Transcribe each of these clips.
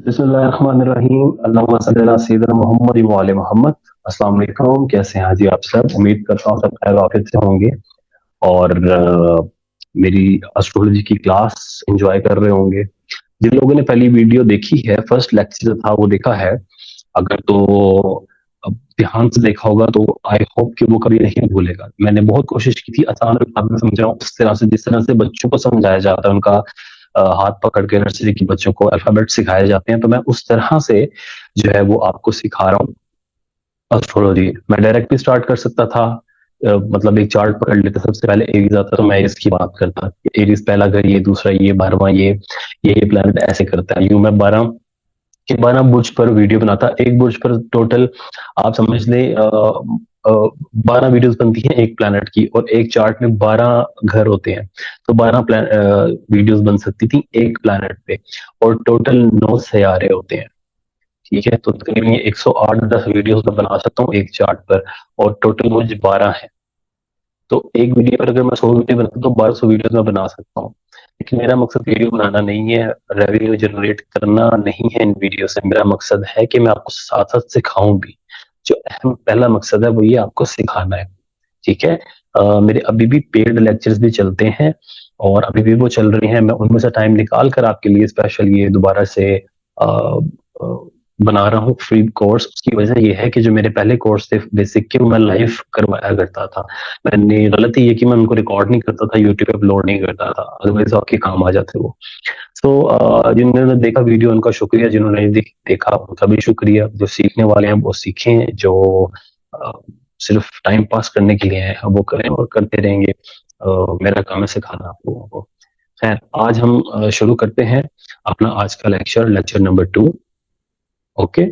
बिस्मिल्लाहिर्रहमानिर्रहीम। अल्लाहुम्मा सल्ली अला सय्यिदिना मुहम्मद व आले मोहम्मद। अस्सलाम वालेकुम। कैसे हैं जी आप सब? उम्मीद करता हूँ सब खैर आफियत से होंगे और मेरी एस्ट्रोलॉजी की क्लास एंजॉय कर रहे होंगे। जिन लोगों ने पहली वीडियो देखी है, फर्स्ट लेक्चर था वो देखा है, अगर तो अब ध्यान से देखा होगा तो आई होप कि वो कभी नहीं भूलेगा। मैंने बहुत कोशिश की थी आसान अल्फाज में समझाऊं, उस तरह से जिस तरह से बच्चों को समझाया जाता है, उनका हाथ पकड़ के नर्सरी के बच्चों को अल्फाबेट सिखाए जाते हैं, तो मैं उस तरह से जो है वो आपको सिखा रहा हूँ एस्ट्रोलॉजी। मैं डायरेक्ट भी स्टार्ट कर सकता था, मतलब एक चार्ट पकड़ लेते, सबसे पहले एरीज आता तो मैं इसकी बात करता, एरीज पहला घर ये, दूसरा ये, 12वां ये प्लैनेट ऐसे करता है। यूं मैं 12 के 12 बुर्ज पर वीडियो बनाता, एक बुर्ज पर टोटल आप समझ लें 12 वीडियोस बनती हैं एक प्लैनेट की, और एक चार्ट में 12 घर होते हैं, तो 12 वीडियोस बन सकती थी एक प्लैनेट पे, और टोटल 9 सैयारे होते हैं। ठीक है, तो तकरीबन ये 108-10 वीडियोस मैं बना सकता हूँ एक चार्ट पर, और टोटल बुर्ज 12 है। तो एक वीडियो पर अगर मैं 100 वीडियो बनाता हूँ तो 1200 वीडियो मैं बना सकता हूँ। लेकिन मेरा मकसद वीडियो बनाना नहीं है, रेवेन्यू जनरेट करना नहीं है इन वीडियो से। मेरा मकसद है कि मैं आपको साथ साथ सिखाऊं भी। जो अहम पहला मकसद है वो ये आपको सिखाना है। ठीक है। मेरे अभी भी पेड लेक्चर्स भी चलते हैं और अभी भी वो चल रहे हैं। मैं उनमें से टाइम निकाल कर आपके लिए स्पेशल ये दोबारा से अ, अ, बना रहा हूँ फ्री कोर्स। उसकी वजह ये है कि जो मेरे पहले कोर्स थे बेसिक के, वो मैं लाइव करवाया करता था। मैंने गलती ये कि मैं उनको रिकॉर्ड नहीं करता था, यूट्यूब पे अपलोड नहीं करता था, अदरवाइज आपके काम आ जाते वो। तो जिन्होंने देखा वीडियो उनका शुक्रिया, जिन्होंने नहीं देखा उनका भी शुक्रिया। जो सीखने वाले हैं वो सीखें, जो अ, सिर्फ टाइम पास करने के लिए हैं वो करें और करते रहेंगे। मेरा काम है सिखाना आप लोगों को। खैर, आज हम शुरू करते हैं अपना आज का लेक्चर, लेक्चर नंबर 2। ओके,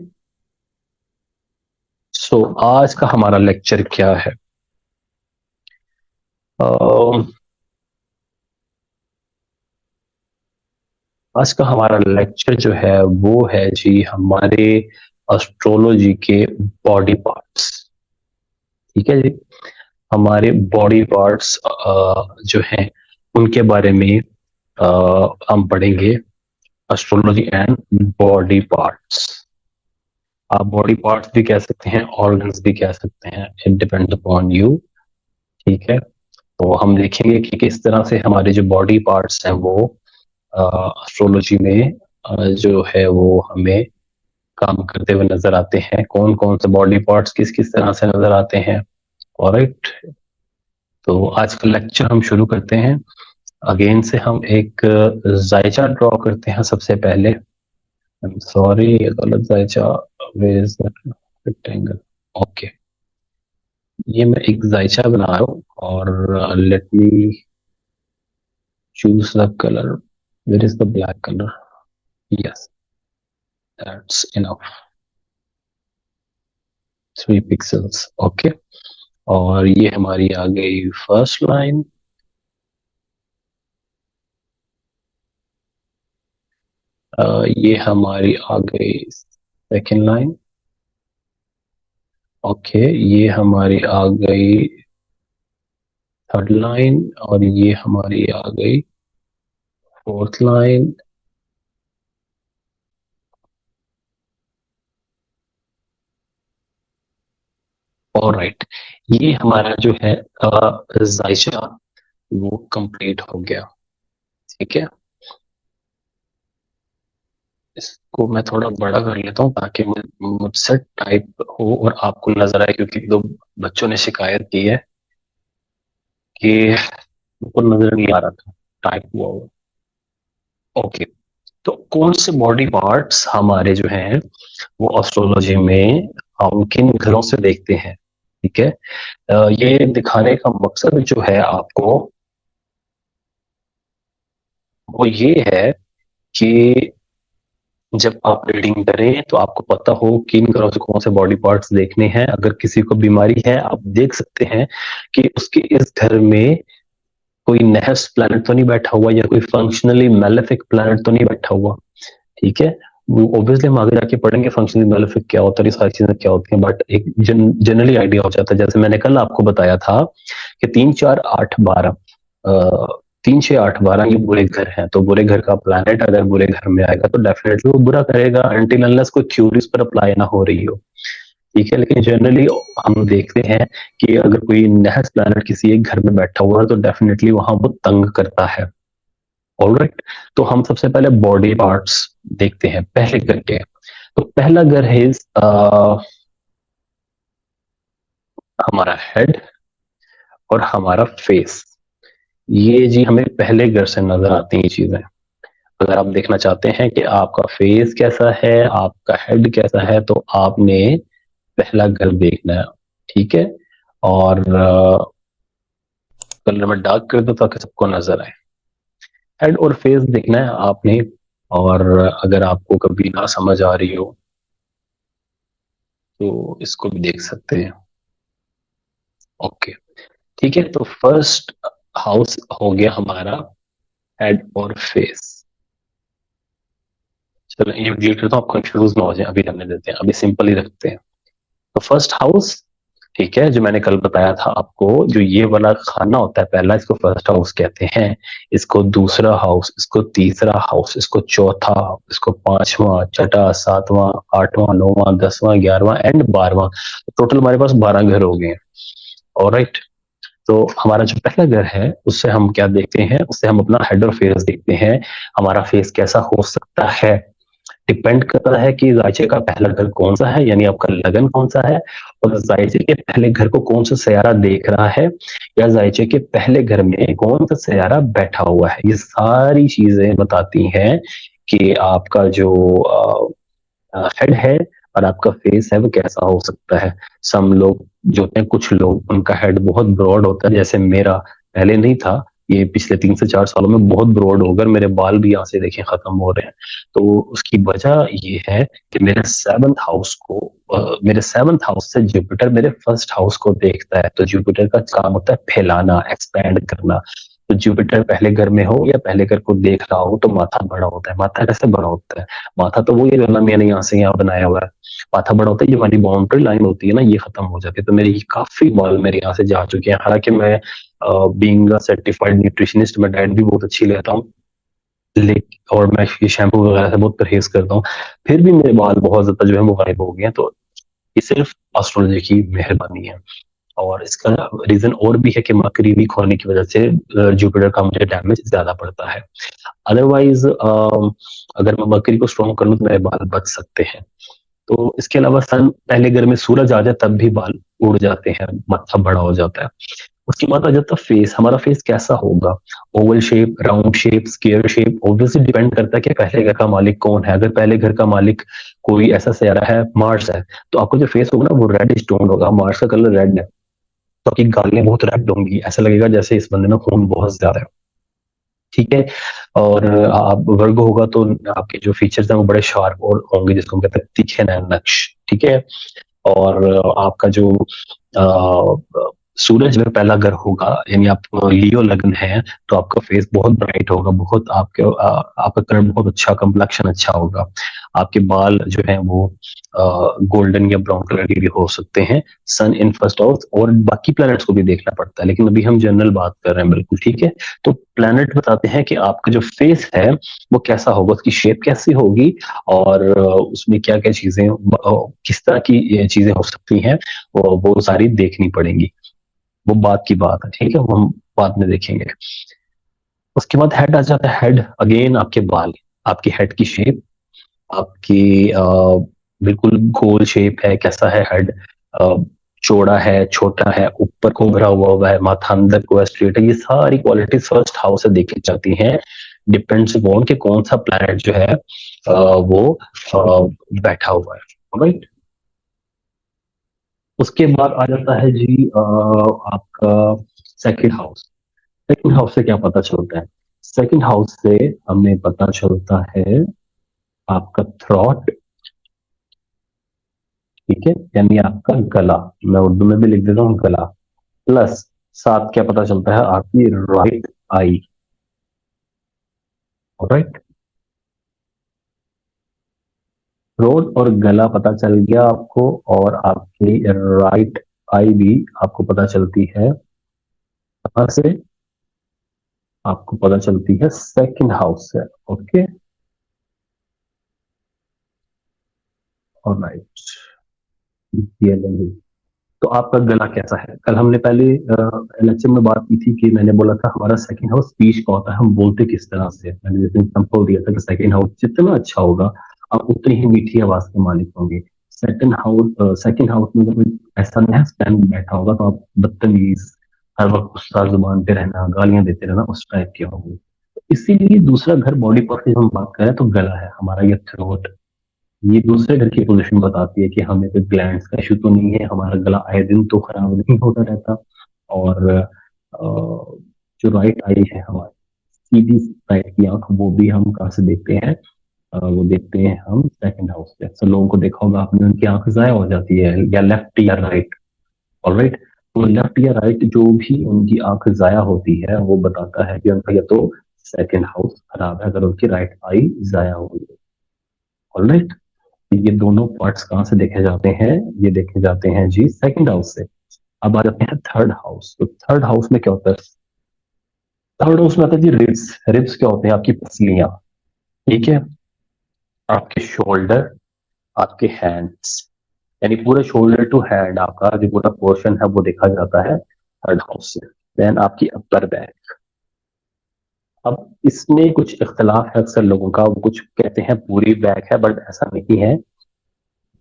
सो आज का हमारा लेक्चर क्या है? अ, आज का हमारा लेक्चर जो है वो है जी हमारे एस्ट्रोलॉजी के बॉडी पार्ट्स। ठीक है जी, हमारे बॉडी पार्ट्स जो हैं उनके बारे में हम पढ़ेंगे। Astrology and body parts. आप बॉडी पार्ट्स भी कह सकते हैं, ऑर्गन्स भी कह सकते हैं, इट डिपेंड्स अपॉन यू। ठीक है, तो हम देखेंगे कि किस तरह से हमारे जो बॉडी पार्ट्स हैं वो एस्ट्रोलॉजी में जो है वो हमें काम करते हुए नजर आते हैं। कौन कौन से बॉडी पार्ट्स किस किस तरह से नजर आते हैं। ऑलराइट, तो आज का लेक्चर हम शुरू करते हैं। अगेन से हम एक जायचा ड्रॉ करते हैं सबसे पहले। आई एम सॉरी, गलत जायचा, where is that rectangle. Okay, ये मैं एक जायचा बना रहा हूँ और let me choose the colour. Where is the black colour? Yes, that's enough. 3 pixels. Okay, और ये हमारी आ गई फर्स्ट लाइन। ये हमारी आ गई सेकेंड लाइन। ओके, ये हमारी आ गई थर्ड लाइन, और ये हमारी आ गई फोर्थ लाइन। और राइट, ये हमारा जो है जायचा वो कंप्लीट हो गया। ठीक है, इसको मैं थोड़ा बड़ा कर लेता हूँ ताकि मुझसे टाइप हो और आपको नजर आए, क्योंकि दो बच्चों ने शिकायत की है कि उनको नजर नहीं आ रहा था टाइप हुआ हुआ। ओके, तो कौन से बॉडी पार्ट्स हमारे जो हैं वो एस्ट्रोलॉजी में हम किन घरों से देखते हैं? ठीक है, ये दिखाने का मकसद जो है आपको वो ये है कि जब आप रीडिंग करें तो आपको पता हो किन घरों से कौन से बॉडी पार्ट्स देखने हैं। अगर किसी को बीमारी है, आप देख सकते हैं कि उसके इस घर में कोई नहस प्लैनेट तो नहीं बैठा हुआ, या कोई फंक्शनली मेलेफिक प्लैनेट तो नहीं बैठा हुआ। ठीक है, ऑब्वियसली हम आगे जाके पढ़ेंगे फंक्शनली मेलेफिक क्या होता है, ये सारी चीजें क्या होती हैं, बट एक जनरली आइडिया हो जाता है। जैसे मैंने कल आपको बताया था कि 3, 4, 8, 12 3 6 8 12 ये बुरे घर हैं, तो बुरे घर का प्लैनेट अगर बुरे घर में आएगा तो डेफिनेटली वो बुरा करेगा, अनटिल अनलेस कोई थ्योरी उस पर अप्लाई ना हो रही हो। ठीक है, लेकिन जनरली हम देखते हैं कि अगर कोई नहस प्लैनेट किसी एक घर में बैठा हुआ है तो डेफिनेटली वहां वो तंग करता है। ऑलराइट, तो हम सबसे पहले बॉडी पार्ट्स देखते हैं पहले घर के। तो पहला घर है हमारा हेड और हमारा फेस। ये जी हमें पहले घर से नजर आती हैं ये चीजें। अगर आप देखना चाहते हैं कि आपका फेस कैसा है, आपका हेड कैसा है, तो आपने पहला घर देखना है। ठीक है, और कलर में डार्क कर दो ताकि सबको नजर आए। हेड और फेस देखना है आपने, और अगर आपको कभी ना समझ आ रही हो तो इसको भी देख सकते हैं। ओके, ठीक है, तो फर्स्ट हाउस हो गया हमारा हेड और फेस। चलो ये डिलीट करता हूँ, आप कंफ्यूज ना हो जाए, अभी रहने देते हैं, अभी सिंपल ही रखते हैं। तो फर्स्ट हाउस, ठीक है, जो मैंने कल बताया था आपको, जो ये वाला खाना होता है पहला, इसको फर्स्ट हाउस कहते हैं। इसको दूसरा हाउस, इसको तीसरा हाउस, इसको चौथा, इसको पांचवा, छठा, सातवां, आठवां, नौवां, 10वां, 11वां एंड 12वां। टोटल हमारे पास 12 घर हो गए हैं। ऑलराइट, तो हमारा जो पहला घर है उससे हम क्या देखते हैं, उससे हम अपना हेड और फेस देखते हैं। हमारा फेस कैसा हो सकता है, डिपेंड करता है कि जायचे का पहला घर कौन सा है, यानी आपका लगन कौन सा है, और जायचे के पहले घर को कौन सा सयारा देख रहा है, या जायचे के पहले घर में कौन सा सयारा बैठा हुआ है। ये सारी चीजें बताती हैं कि आपका जो हेड है और आपका फेस है वो कैसा हो सकता है। सम लोग जो होते हैं, कुछ लोग, उनका हेड बहुत ब्रॉड होता है, जैसे मेरा पहले नहीं था, ये पिछले 3 से 4 सालों में बहुत ब्रॉड होकर मेरे बाल भी यहाँ से देखें खत्म हो रहे हैं। तो उसकी वजह ये है कि मेरे सेवंथ हाउस से जुपिटर मेरे फर्स्ट हाउस को देखता है। तो जुपिटर का काम होता है फैलाना, एक्सपैंड करना। तो जुपिटर पहले घर में हो या पहले घर को देख रहा हो तो माथा बड़ा होता है। माथा कैसे बड़ा होता है, माथा तो वो ये वाला मैंने यहाँ से यहाँ बनाया हुआ है। माथा बड़ा होता है, ये हमारी बाउंड्री लाइन होती है ना, ये खत्म हो जाती है। तो मेरे काफी बाल मेरे यहाँ से जा चुके हैं, हालांकि मैं बीइंग सर्टिफाइड न्यूट्रिशनिस्ट, मैं डाइट भी बहुत अच्छी लेता हूँ, लेकिन और मैं ये शैम्पू वगैरह से बहुत परहेज करता हूँ, फिर भी मेरे बाल बहुत ज्यादा जो है वो गायब हो गए हैं। तो ये सिर्फ एस्ट्रोलॉजी की मेहरबानी है। और इसका रीजन और भी है कि मकरी वीक होने की वजह से जुपिटर का मुझे डैमेज ज्यादा पड़ता है। अदरवाइज अगर मैं मकरी को स्ट्रॉन्ग कर लूँ तो मेरे बाल बच सकते हैं। तो इसके अलावा सन पहले घर में सूरज आ जाए तब भी बाल उड़ जाते हैं, माथा बड़ा हो जाता है। उसके बाद आ जाता है फेस। हमारा फेस कैसा होगा, Oval shape, round shape, square shape, obviously depend करता है कि पहले घर का मालिक कौन है। अगर पहले घर का मालिक कोई ऐसा सयारा है, मार्स है, तो आपका जो फेस होगा ना वो रेड स्टोन होगा। मार्स का कलर रेड है, तो आपकी गालें बहुत रेड होंगी, ऐसा लगेगा जैसे इस बंदे में खून बहुत ज्यादा है। ठीक है, और आप वर्ग होगा तो आपके जो फीचर्स हैं वो बड़े शार्प और होंगे, जिसको हम कहते हैं तीखे नैन नक्श। ठीक है, और आपका जो सूरज में पहला घर होगा, यानी आप लियो लग्न है, तो आपका फेस बहुत ब्राइट होगा, बहुत आपका कलर बहुत अच्छा, कंप्लेक्शन अच्छा होगा। आपके बाल जो है वो गोल्डन या ब्राउन कलर के भी हो सकते हैं। सन इन फर्स्ट हाउस, और बाकी प्लैनेट्स को भी देखना पड़ता है, लेकिन अभी हम जनरल बात कर रहे हैं, बिल्कुल ठीक है। तो प्लैनेट बताते हैं कि आपका जो फेस है वो कैसा होगा, उसकी शेप कैसी होगी, और उसमें क्या क्या चीजें, किस तरह की ये चीजें हो सकती हैं, वो सारी देखनी पड़ेंगी। वो बात की बात है, ठीक है, वो हम बाद में देखेंगे। उसके बाद हेड आ जाता है। हेड अगेन आपके बाल, आपकी हेड की शेप, आपकी बिल्कुल गोल शेप है, कैसा है हेड, चौड़ा है, छोटा है, ऊपर को भरा हुआ है, माथा अंदर को स्ट्रेट है, ये सारी क्वालिटी फर्स्ट हाउस से देखी जाती हैं। डिपेंड्स अपॉन कि कौन सा प्लैनेट जो है वो बैठा हुआ है। राइट, उसके बाद आ जाता है जी आपका सेकंड हाउस। सेकंड हाउस से क्या पता चलता है, सेकंड हाउस से हमें पता चलता है आपका थ्रॉट। ठीक है, यानी आपका गला, मैं उर्दू में भी लिख देता हूँ गला, प्लस साथ क्या पता चलता है, आपकी राइट आई। राइट, थ्रोट और गला पता चल गया आपको, और आपकी राइट आई भी आपको पता चलती है कहाँ से, आपको पता चलती है सेकंड हाउस से। ओके, ऑलराइट, ये लेंगे। तो आपका गला कैसा है? कल हमने पहले लेक्चर में बात की थी कि मैंने बोला था हमारा सेकंड हाउस स्पीच का होता है, हम बोलते किस तरह से। मैंने जैसे एग्जांपल दिया था कि सेकंड हाउस जितना अच्छा होगा आप उतनी ही मीठी आवाज के मालिक होंगे। सेकंड हाउस में जब ऐसा नहीं स्टैंड बैठा होगा तो आप बदतमीज, हर वक्त गुस्सा जुबान पे रहना, गालियां देते रहना, उस टाइप के होंगे। इसीलिए दूसरा घर बॉडी पार्ट की जब हम बात करें तो गला है हमारा, ये थ्रोट। ये दूसरे घर की पोजीशन बताती है कि हमें कोई ग्लैंड्स का इशू तो नहीं है, हमारा गला आए दिन तो खराब नहीं होता रहता। और जो राइट आई है हमारी, सीधी साइड की आंख, वो भी हम कहाँ से देखते हैं? वो देखते हैं हम सेकंड हाउस से। अक्सर लोगों को देखा होगा आपने, उनकी आंख जाया हो जाती है, या लेफ्ट या राइट। ऑलराइट, तो लेफ्ट या राइट जो भी उनकी आंख जाया होती है वो बताता है कि उनका या तो सेकंड हाउस खराब है, अगर उनकी राइट आई जाया हुई है। ऑलराइट, ये दोनों पार्ट्स कहाँ से देखे जाते हैं? ये देखे जाते हैं जी सेकंड हाउस से। अब आ जाते हैं थर्ड हाउस। तो थर्ड हाउस में क्या होता है? थर्ड हाउस में आता है जी रिब्स। रिब्स क्या होते हैं? आपकी पसलियां। ठीक है, आपके शोल्डर, आपके हैंड्स, यानी पूरे शोल्डर टू हैंड आपका जो पूरा पोर्शन है वो देखा जाता है थर्ड हाउस से। देन आपकी अपर बैक। अब इसमें कुछ इख्तलाफ है अक्सर लोगों का, वो कुछ कहते हैं पूरी बैक है, बट ऐसा नहीं है।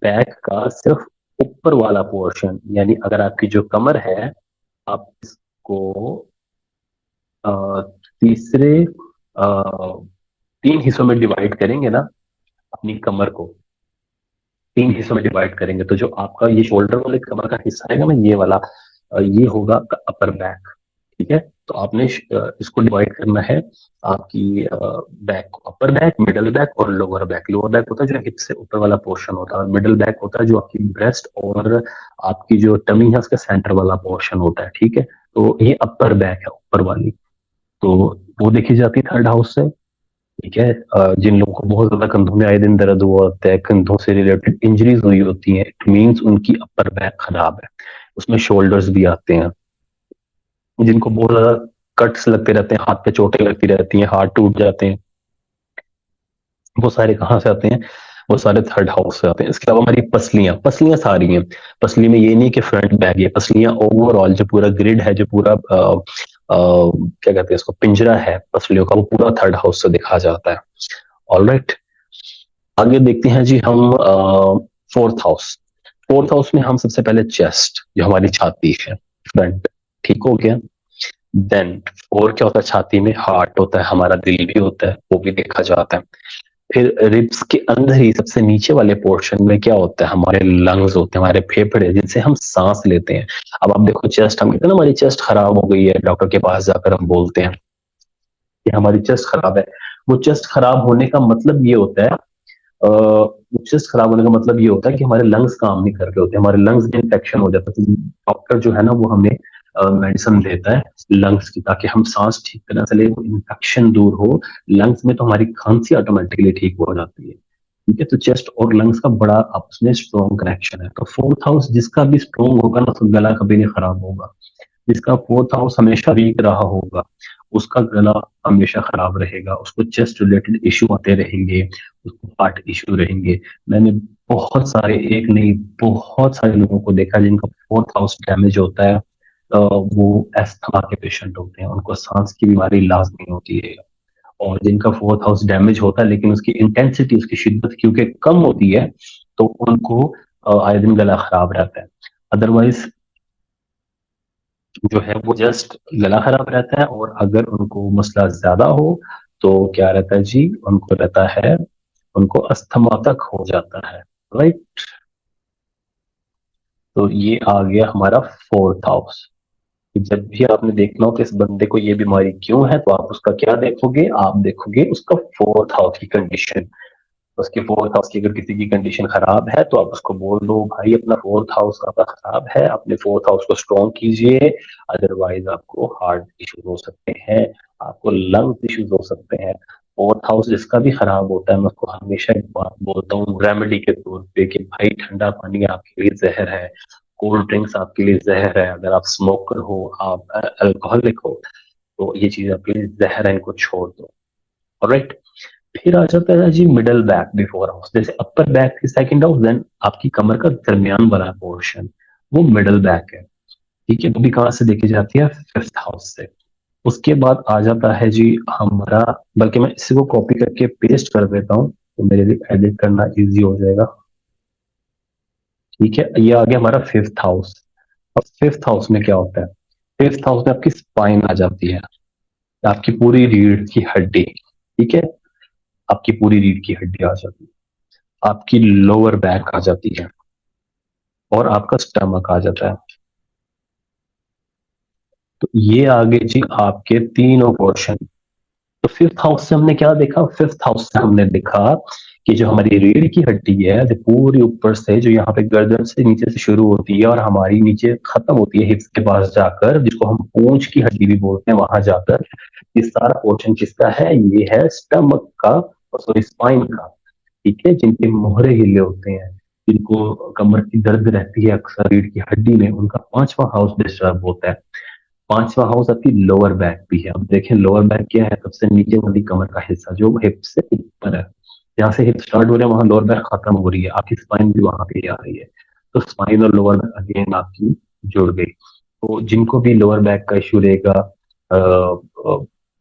बैक का सिर्फ ऊपर वाला पोर्शन, यानी अगर आपकी जो कमर है, आप इसको अ, तीसरे अ, तीन हिस्सों में डिवाइड करेंगे ना, अपनी कमर को तीन हिस्सों में डिवाइड करेंगे, तो जो आपका ये शोल्डर वाले कमर का हिस्सा है ना, ये वाला, ये होगा अपर बैक। ठीक है, तो आपने इसको डिवाइड करना है, आपकी बैक को अपर बैक, मिडल बैक और लोअर बैक। लोअर बैक होता है जो हिप से ऊपर वाला पोर्शन होता है, और मिडल बैक होता है जो आपकी ब्रेस्ट और आपकी जो टमी है उसका सेंटर वाला पोर्शन होता है। ठीक है, तो ये अपर बैक है, ऊपर वाली। तो वो देखी जाती है थर्ड हाउस से। ठीक है, जिन लोगों को बहुत ज्यादा कंधों में आए दिन दर्द हुआ होता है, कंधों से रिलेटेड इंजरीज हुई होती हैं, इट मीन्स उनकी अपर बैक खराब है। उसमें शोल्डर्स भी आते हैं। जिनको बहुत ज्यादा कट्स लगते रहते हैं, हाथ पे चोटें लगती रहती हैं, हाथ टूट जाते हैं, वो सारे कहाँ से आते हैं? वो सारे थर्ड हाउस से आते हैं। इसके अलावा हमारी पसलियां, पसलियां सारी हैं। पसली में ये नहीं कि फ्रंट बैक, ये पसलियां ओवरऑल जो पूरा ग्रिड है, जो पूरा क्या कहते हैं इसको, पिंजरा है पसलियों का, वो पूरा थर्ड हाउस से दिखा जाता है। ऑलराइट, आगे देखते हैं जी हम फोर्थ हाउस। फोर्थ हाउस में हम सबसे पहले चेस्ट, जो हमारी छाती है, फ्रंट। ठीक हो गया। देन और क्या होता है? छाती में हार्ट होता है, हमारा दिल भी होता है, वो भी देखा जाता है। फिर रिब्स के अंदर ही सबसे नीचे वाले पोर्शन में क्या होता है? हमारे लंग्स होते हैं, हमारे फेफड़े, जिनसे हम सांस लेते हैं। अब आप देखो चेस्ट, हम कहते हैं ना हमारी चेस्ट खराब हो गई है, डॉक्टर के पास जाकर हम बोलते हैं कि हमारी चेस्ट खराब है। वो चेस्ट खराब होने का मतलब ये होता है, चेस्ट खराब होने का मतलब ये होता है कि हमारे लंग्स काम नहीं कर रहे होते, हमारे लंग्स में इन्फेक्शन हो जाता है। तो डॉक्टर जो है ना वो हमें मेडिसिन देता है लंग्स की, ताकि हम सांस ठीक तरह से ले, वो इन्फेक्शन दूर हो लंग्स में, तो हमारी खांसी ऑटोमेटिकली ठीक हो जाती है। ठीक है, तो चेस्ट और लंग्स का बड़ा आपस में स्ट्रॉन्ग कनेक्शन है। तो फोर्थ हाउस जिसका भी स्ट्रॉन्ग होगा ना, तो गला कभी नहीं खराब होगा। जिसका फोर्थ हाउस हमेशा वीक रहा होगा, उसका गला हमेशा खराब रहेगा, उसको चेस्ट रिलेटेड इश्यू आते रहेंगे, उसको हार्ट इश्यू रहेंगे। मैंने बहुत सारे, एक नहीं बहुत सारे लोगों को देखा जिनका फोर्थ हाउस डैमेज होता है। वो अस्थमा के पेशेंट होते हैं, उनको सांस की बीमारी लाजमी होती है। और जिनका फोर्थ हाउस डैमेज होता है लेकिन उसकी इंटेंसिटी, उसकी शिद्दत क्योंकि कम होती है, तो उनको आए दिन गला खराब रहता है। अदरवाइज जो है वो जस्ट गला खराब रहता है। और अगर उनको मसला ज्यादा हो तो क्या रहता है जी? उनको रहता है, उनको अस्थमा तक हो जाता है। राइट, तो ये आ गया हमारा फोर्थ हाउस। जब भी आपने देखना हो कि इस बंदे को ये बीमारी क्यों है, तो आप उसका क्या देखोगे? आप देखोगे उसका फोर्थ हाउस की कंडीशन। उसके फोर्थ हाउस की अगर किसी की कंडीशन खराब है तो आप उसको बोल दो भाई अपना फोर्थ हाउस आपका खराब है, अपने फोर्थ हाउस को स्ट्रॉन्ग कीजिए, अदरवाइज आपको हार्ट इश्यूज हो सकते हैं, आपको लंग इश्यूज हो सकते हैं। फोर्थ हाउस जिसका भी खराब होता है, मैं उसको हमेशा एक बात बोलता हूँ रेमेडी के तौर पे कि भाई ठंडा पानी आपके लिए जहर है, कोल्ड ड्रिंक्स आपके लिए जहर है, अगर आप स्मोकर हो, आप अल्कोहलिक हो, तो ये चीज आपके लिए जहर है, इनको छोड़ दो। ऑलराइट। फिर आ जाता है जी मिडल बैक बिफोर हाउस। जैसे अपर बैक की सेकंड हाउस, देन आपकी कमर का दरमियान वाला पोर्शन, वो मिडल बैक है। ठीक है, वो भी कहाँ से देखी जाती है? फिफ्थ हाउस से। उसके बाद आ जाता है जी हमारा, बल्कि मैं इसी को कॉपी करके पेस्ट कर देता हूँ तो मेरे लिए एडिट करना इजी हो जाएगा। ठीक है, ये आ गया हमारा फिफ्थ हाउस। अब फिफ्थ हाउस में क्या होता है? फिफ्थ हाउस में आपकी स्पाइन आ जाती है, आपकी पूरी रीढ़ की हड्डी। ठीक है, आपकी पूरी रीढ़ की हड्डी आ जाती है, आपकी लोअर बैक आ जाती है, और आपका स्टमक आ जाता है। तो ये आगे जी आपके तीनों पोर्शन। तो फिफ्थ हाउस से हमने क्या देखा? फिफ्थ हाउस से हमने देखा कि जो हमारी रीढ़ की हड्डी है, जो पूरी ऊपर से, जो यहाँ पे गर्दन से नीचे से शुरू होती है और हमारी नीचे खत्म होती है हिप्स के पास जाकर, जिसको हम पूंछ की हड्डी भी बोलते हैं, वहां जाकर ये सारा पोर्शन किसका है? ये है स्टमक का, और सॉरी स्पाइन का। ठीक है, जिनके मोहरे हिले होते हैं, जिनको कमर की दर्द रहती है अक्सर रीढ़ की हड्डी में, उनका पांचवा हाउस डिस्टर्ब होता है। पांचवा हाउस आपकी लोअर बैक भी है। अब देखें लोअर बैक क्या है? सबसे नीचे वाली कमर का हिस्सा जो हिप से ऊपर है, जहाँ से हिप स्टार्ट हो रहे हैं वहां लोअर बैक खत्म हो रही है, आपकी स्पाइन भी वहां पे ही आ रही है। तो स्पाइन और लोअर बैक अगेन आपकी जुड़ गई। तो जिनको भी लोअर बैक का इशू रहेगा,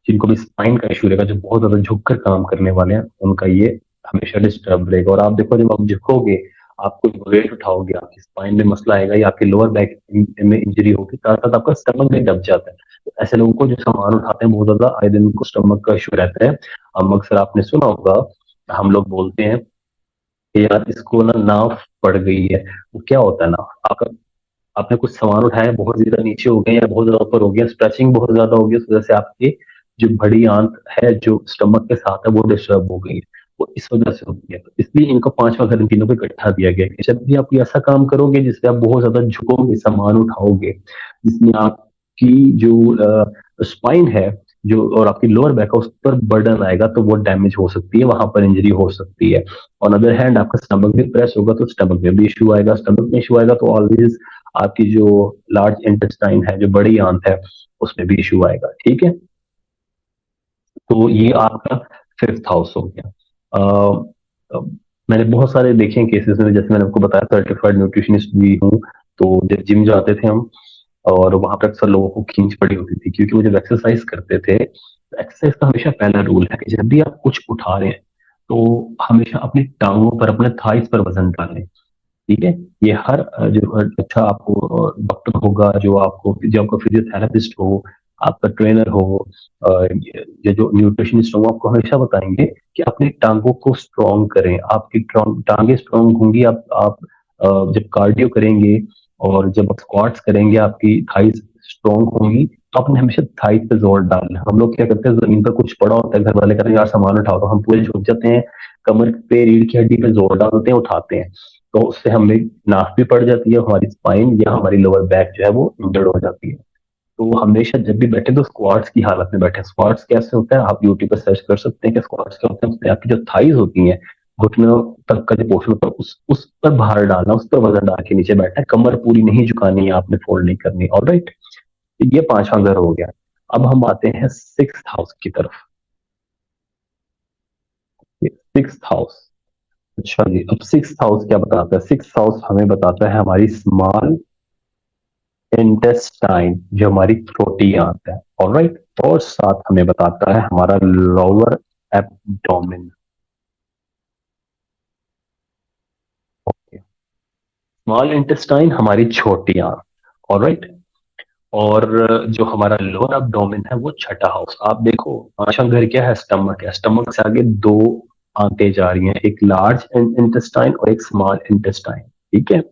जिनको भी स्पाइन का इशू रहेगा, जो बहुत ज्यादा झुककर काम करने वाले हैं, उनका ये हमेशा डिस्टर्ब रहेगा। और आप देखो जब आप झुकोगे, आप कोई वेट उठाओगे, आपकी स्पाइन में मसला आएगा या आपके लोअर बैक में इंजरी होगी, साथ साथ आपका स्टमक भी दब जाता है। तो ऐसे लोगों को जो सामान उठाते हैं बहुत ज्यादा, आए दिन उनको स्टमक का इशू रहता है। हम अक्सर आपने सुना होगा, हम लोग बोलते हैं कि यार इसको ना नाव पड़ गई है। वो क्या होता है ना, आपका, आपने कुछ सामान उठाया, बहुत ज्यादा नीचे हो गया या बहुत ज्यादा ऊपर हो गया, स्ट्रेचिंग बहुत ज्यादा हो गई, उस वजह से आपकी जो बड़ी आंत है जो स्टमक के साथ है वो डिस्टर्ब हो गई है। वो इस वजह से होती है। तो इसलिए इनको पांचवा घर इन तीनों को इकट्ठा दिया गया है कि जब भी आप कोई ऐसा काम करोगे जिससे आप बहुत ज्यादा झुकोगे, सामान उठाओगे, जिसमें आपकी जो स्पाइन है, जो और आपकी लोअर बैक है, उस पर बर्डन आएगा, तो वो डैमेज हो सकती है, वहां पर इंजरी हो सकती है। ऑन अदर हैंड आपका स्टमक भी प्रेस होगा तो स्टमक में भी इशू आएगा। स्टमक में इशू आएगा तो ऑलवेज आपकी जो लार्ज इंटेस्टाइन है, जो बड़ी आंत है, उसमें भी इशू आएगा। ठीक है, तो ये आपका फिफ्थ हाउस हो गया। अ, मैंने बहुत सारे देखे हैं केसेस में, जैसे मैंने आपको बताया सर्टिफाइड न्यूट्रिशनिस्ट भी हूँ। तो जब जिम जाते थे हम, और वहां पर अक्सर लोगों को खींच पड़ी होती थी, क्योंकि वो जब एक्सरसाइज करते थे, तो एक्सरसाइज का हमेशा पहला रूल है कि जब भी आप कुछ उठा रहे हैं, तो हमेशा अपनी टांगों पर, अपने थाइस पर वजन डालें। ठीक है, ये हर अच्छा आपको डॉक्टर होगा, जो आपको फिजियोथेरेपिस्ट हो, आपका ट्रेनर हो, ये जो न्यूट्रिशनिस्ट हो, आपको हमेशा बताएंगे कि अपनी टांगों को स्ट्रॉन्ग करें। आपकी टांगे स्ट्रॉन्ग होंगी, आप जब कार्डियो करेंगे और जब आप स्क्वाट्स करेंगे, आपकी थाइस स्ट्रॉन्ग होंगी। तो आपने हमेशा थाइस पे जोर डालना है। हम लोग क्या करते हैं, जमीन पर कुछ पड़ा होता है, घर वाले कहते हैं यार सामान उठाओ, तो हम पूरे झुक जाते हैं, कमर पे, रीढ़ की हड्डी पे जोर डालते हैं, उठाते हैं। तो उससे हमें नाक भी पड़ जाती है, हमारी स्पाइन या हमारी लोअर बैक जो है वो इंजर्ड हो जाती है। तो हमेशा जब भी बैठे तो स्क्वाट्स की हालत में बैठे। स्क्वाट्स कैसे होता है, आप यूट्यूब पर सर्च कर सकते हैं कि स्क्वाट्स क्या होते हैं। उसमें आपकी जो थाइज होती हैं, घुटनों तक का जो पोर्शन होता है, उस पर भार डालना, उस पर वजन डाल के नीचे बैठना है, कमर पूरी नहीं झुकानी है आपने, फोल्ड नहीं करनी। ऑलराइट, ये पांचवा घर हो गया। अब हम आते हैं सिक्स हाउस की तरफ। सिक्स हाउस, अच्छा जी, अब सिक्स हाउस क्या बताता है? सिक्स हाउस हमें बताता है हमारी स्मॉल इंटेस्टाइन, जो हमारी छोटी आंत है। ऑलराइट, और साथ हमें बताता है हमारा lower abdomen. Okay, small intestine हमारी छोटी आंत। ऑलराइट, और जो हमारा लोअर एब्डोमेन है वो छठा हाउस। आप देखो, पांचवा घर क्या है? स्टमक है। स्टमक से आगे दो आंतें जा रही हैं, एक लार्ज इंटेस्टाइन और एक स्मॉल इंटेस्टाइन। ठीक है,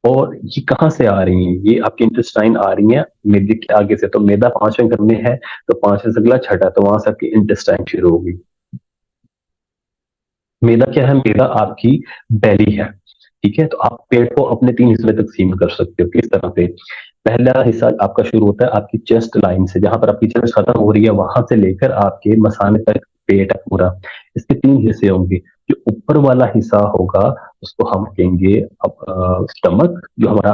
और ये कहाँ से आ रही हैं? ये आपकी इंटेस्टाइन आ रही है मैदे के आगे से। तो मैदा पांचवें घर में है, तो पांचवें से अगला छठा, तो वहां से आपकी इंटेस्टाइन शुरू होगी। मैदा क्या है? मैदा आपकी बेली है। ठीक है, तो आप पेट को अपने तीन हिस्सों में तकसीम कर सकते हो। किस तरह से? पहला हिस्सा आपका शुरू होता है आपकी चेस्ट लाइन से, जहां पर आपकी चेस्ट खत्म हो रही है, वहां से लेकर आपके मसाने तक पेट है पूरा। इसके तीन हिस्से होंगे। जो ऊपर वाला हिस्सा होगा उसको हम कहेंगे स्टमक, जो हमारा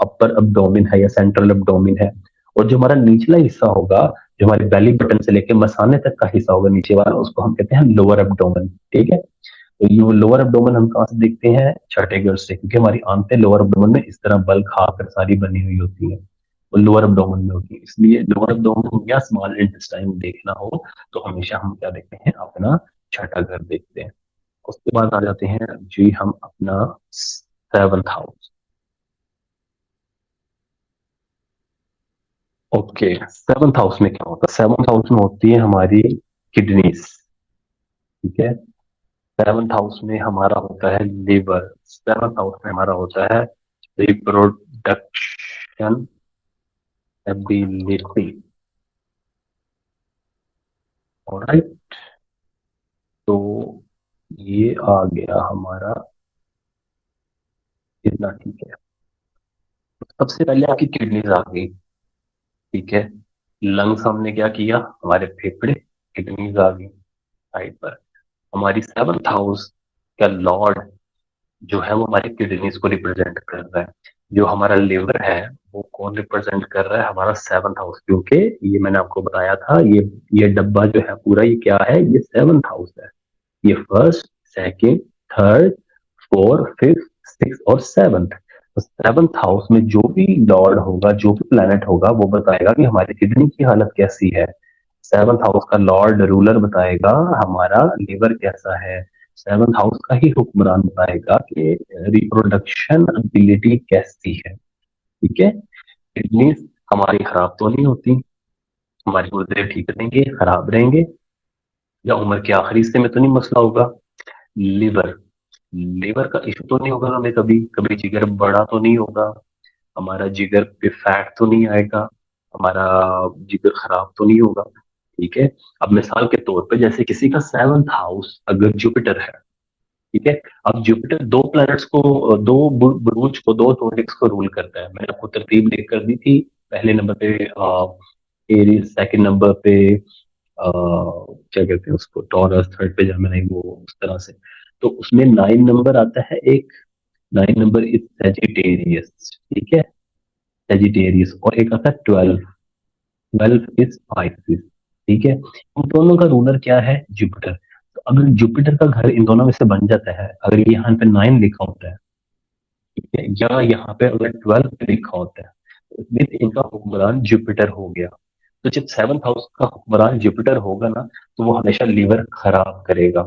अपर अब्डोमिन है या सेंट्रल अब्डोमिन है। और जो हमारा निचला हिस्सा होगा, जो हमारे बेली बटन से लेके मसाने तक का हिस्सा होगा नीचे वाला, उसको हम कहते हैं लोअर एब्डोमेन। ठीक है, तो ये लोअर एब्डोमेन हम कहाँ से देखते हैं? छठे गर्ल से, क्योंकि हमारी आंतें लोअर एब्डोमेन में इस तरह बल खाकर सारी बनी हुई होती है, वो लोअर एब्डोमेन में होती है। इसलिए लोअर एब्डोमेन या स्मॉल इंटेस्टाइन देखना हो तो हमेशा हम क्या देखते हैं? अपना छठा घर देखते हैं। उसके बाद आ जाते हैं जी हम अपना seventh house. Okay, seventh house में क्या होता है? सेवंथ हाउस में होती है हमारी किडनीज। ठीक है, सेवंथ हाउस में हमारा होता है लिवर। सेवंथ हाउस में हमारा होता है रिप्रोडक्शन एबिलिटी। ऑलराइट, तो ये आ गया हमारा इतना। ठीक है, सबसे पहले आपकी किडनीज आ गई। ठीक है, लंग्स हमने क्या किया? हमारे फेफड़े। किडनीज आ गई साइड पर। हमारी सेवंथ हाउस का लॉर्ड जो है वो हमारी किडनीज को रिप्रेजेंट कर रहा है। जो हमारा लिवर है वो कौन रिप्रेजेंट कर रहा है? हमारा सेवंथ हाउस, क्योंकि ये मैंने आपको बताया था, ये डब्बा जो है पूरा, ये क्या है? ये सेवंथ हाउस है। ये first, second, third, fourth, fifth, six और सेवंथ। तो सेवंथ हाउस में जो भी लॉर्ड होगा, जो भी प्लेनेट होगा, वो बताएगा कि हमारी किडनी की हालत कैसी है। सेवंथ हाउस का लॉर्ड रूलर बताएगा हमारा लिवर कैसा है। सेवंथ हाउस का ही हुक्मरान बताएगा कि रिप्रोडक्शन एबिलिटी कैसी है। ठीक है, किडनी हमारी खराब तो नहीं होती, हमारी गुर्दे ठीक रहेंगे, खराब रहेंगे, या उम्र के आखिरी हिस्से में तो नहीं मसला होगा? लिवर, लिवर का इशू तो नहीं होगा हमें कभी? कभी जिगर बड़ा तो नहीं होगा? हमारा जिगर पे फैट तो नहीं आएगा? हमारा जिगर खराब तो नहीं होगा? ठीक है, अब मिसाल के तौर पे जैसे किसी का सेवंथ हाउस अगर जुपिटर है। ठीक है, अब जुपिटर दो प्लैनेट्स को, दो बुरूज को, दो जोडिक्स को रूल करता है। मैंने आपको तरतीब लिख कर दी थी। पहले नंबर पे एरीज, सेकंड नंबर पे क्या कहते हैं उसको, टॉरस, थर्ड पे जमिनी, वो उस तरह से। तो उसमें 9 नंबर आता है एक, 9 नंबर इज सेजिटेरियस। ठीक है, सेजिटेरियस, और एक आता है 12, 12 इज पाइसिस। ठीक है, इन दोनों का रूलर क्या है? जुपिटर। तो अगर जुपिटर का घर इन दोनों में से बन जाता है, अगर यहाँ पे 9 लिखा होता है, ठीक है, या यहाँ पे अगर 12 पे लिखा होता है, तो इसमें इनका हुक्मरान जुपिटर हो गया। तो जब सेवंथ हाउस का हुक्मरान जुपिटर होगा ना, तो वो हमेशा लीवर खराब करेगा।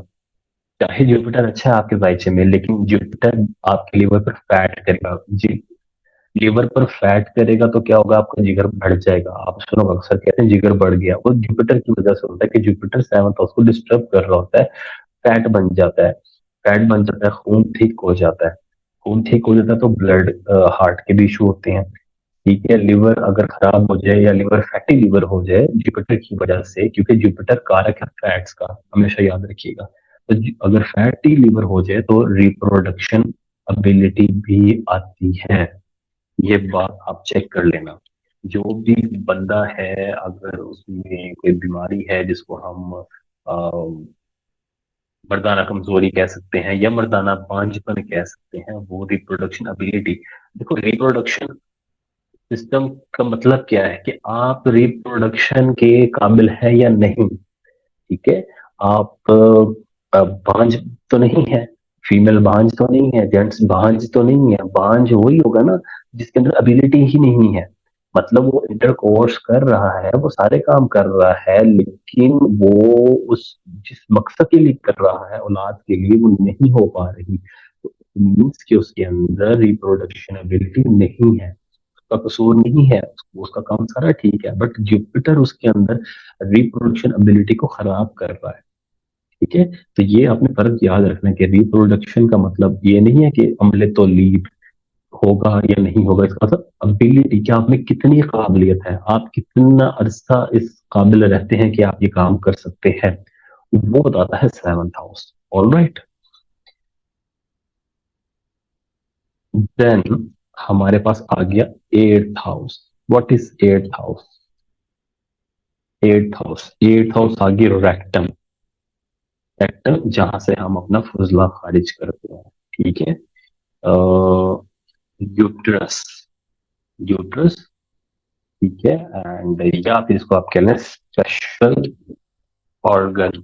चाहे जुपिटर अच्छा है आपके जायचे में, लेकिन जुपिटर आपके लीवर पर फैट करेगा जी। लीवर पर फैट करेगा तो क्या होगा? आपका जिगर बढ़ जाएगा। आप सुनो, अक्सर कहते हैं जिगर बढ़ गया, वो जुपिटर की वजह से होता है कि जुपिटर सेवंथ हाउस को डिस्टर्ब कर रहा होता है। फैट बन जाता है, फैट बन जाता है, खून ठीक हो जाता है। खून ठीक हो जाता है तो ब्लड, हार्ट के भी इशू होते हैं। ठीक है, लिवर अगर खराब हो जाए या लिवर फैटी लिवर हो जाए जुपिटर की वजह से, क्योंकि जुपिटर कारक है फैट्स का, हमेशा याद रखिएगा। तो अगर फैटी लिवर हो जाए तो रिप्रोडक्शन एबिलिटी भी आती है। ये बात आप चेक कर लेना। जो भी बंदा है, अगर उसमें कोई बीमारी है जिसको हम मर्दाना कमजोरी कह सकते हैं या मर्दाना बांझपन कह सकते हैं, वो रिप्रोडक्शन एबिलिटी। देखो, रिप्रोडक्शन सिस्टम का मतलब क्या है कि आप रिप्रोडक्शन के काबिल है या नहीं। ठीक है, आप बांझ तो नहीं है, फीमेल बांझ तो नहीं है, जेंट्स बांझ तो नहीं है। बांझ वही होगा ना जिसके अंदर एबिलिटी ही नहीं है। मतलब वो इंटरकोर्स कर रहा है, वो सारे काम कर रहा है, लेकिन वो उस जिस मकसद के लिए कर रहा है, औलाद के लिए, वो नहीं हो पा रही। तो मीन्स कि उसके अंदर रिप्रोडक्शन एबिलिटी नहीं है। उसका कसूर नहीं है, उसका काम सारा ठीक है, बट जुपिटर उसके अंदर रिप्रोडक्शन एबिलिटी को खराब कर रहा है। ठीक है, तो ये आपने फर्क याद रखना है कि रिप्रोडक्शन का मतलब ये नहीं है कि अम्ले तौलीद होगा या नहीं होगा। इसका मतलब एबिलिटी, क्या आप में कितनी काबिलियत है, आप कितना अरसा इस काबिल रहते हैं कि आप ये काम कर सकते हैं, वो बताता है सेवंथ हाउस। ऑलराइट, देन हमारे पास आ गया eighth house. What is eighth house? Eighth house आ गया रेक्टम। रेक्टम जहां से हम अपना फजला खारिज करते हैं। ठीक है, यूट्रस, यूट्रस ठीक है। एंड या फिर इसको आप कह लें स्पेशल ऑर्गन,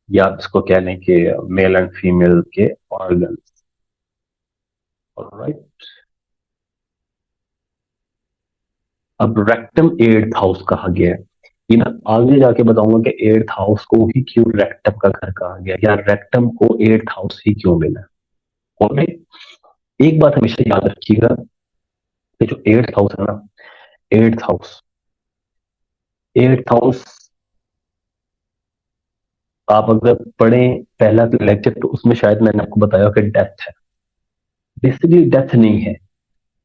या आप इसको कह लें कि मेल एंड फीमेल के ऑर्गन। ऑलराइट। अब रेक्टम एट्थ हाउस कहा गया है। ये मैं आगे जाके बताऊंगा कि एट्थ हाउस को ही क्यों रेक्टम का घर कहा गया, या रेक्टम को एट्थ हाउस ही क्यों मिला। ऑलराइट। एक बात हमेशा याद रखिएगा कि जो एट्थ हाउस है ना, एट्थ हाउस, एट्थ हाउस आप अगर पढ़ें पहला लेक्चर तो उसमें शायद मैंने आपको बताया कि डेथ है। बेसिकली डेथ नहीं है।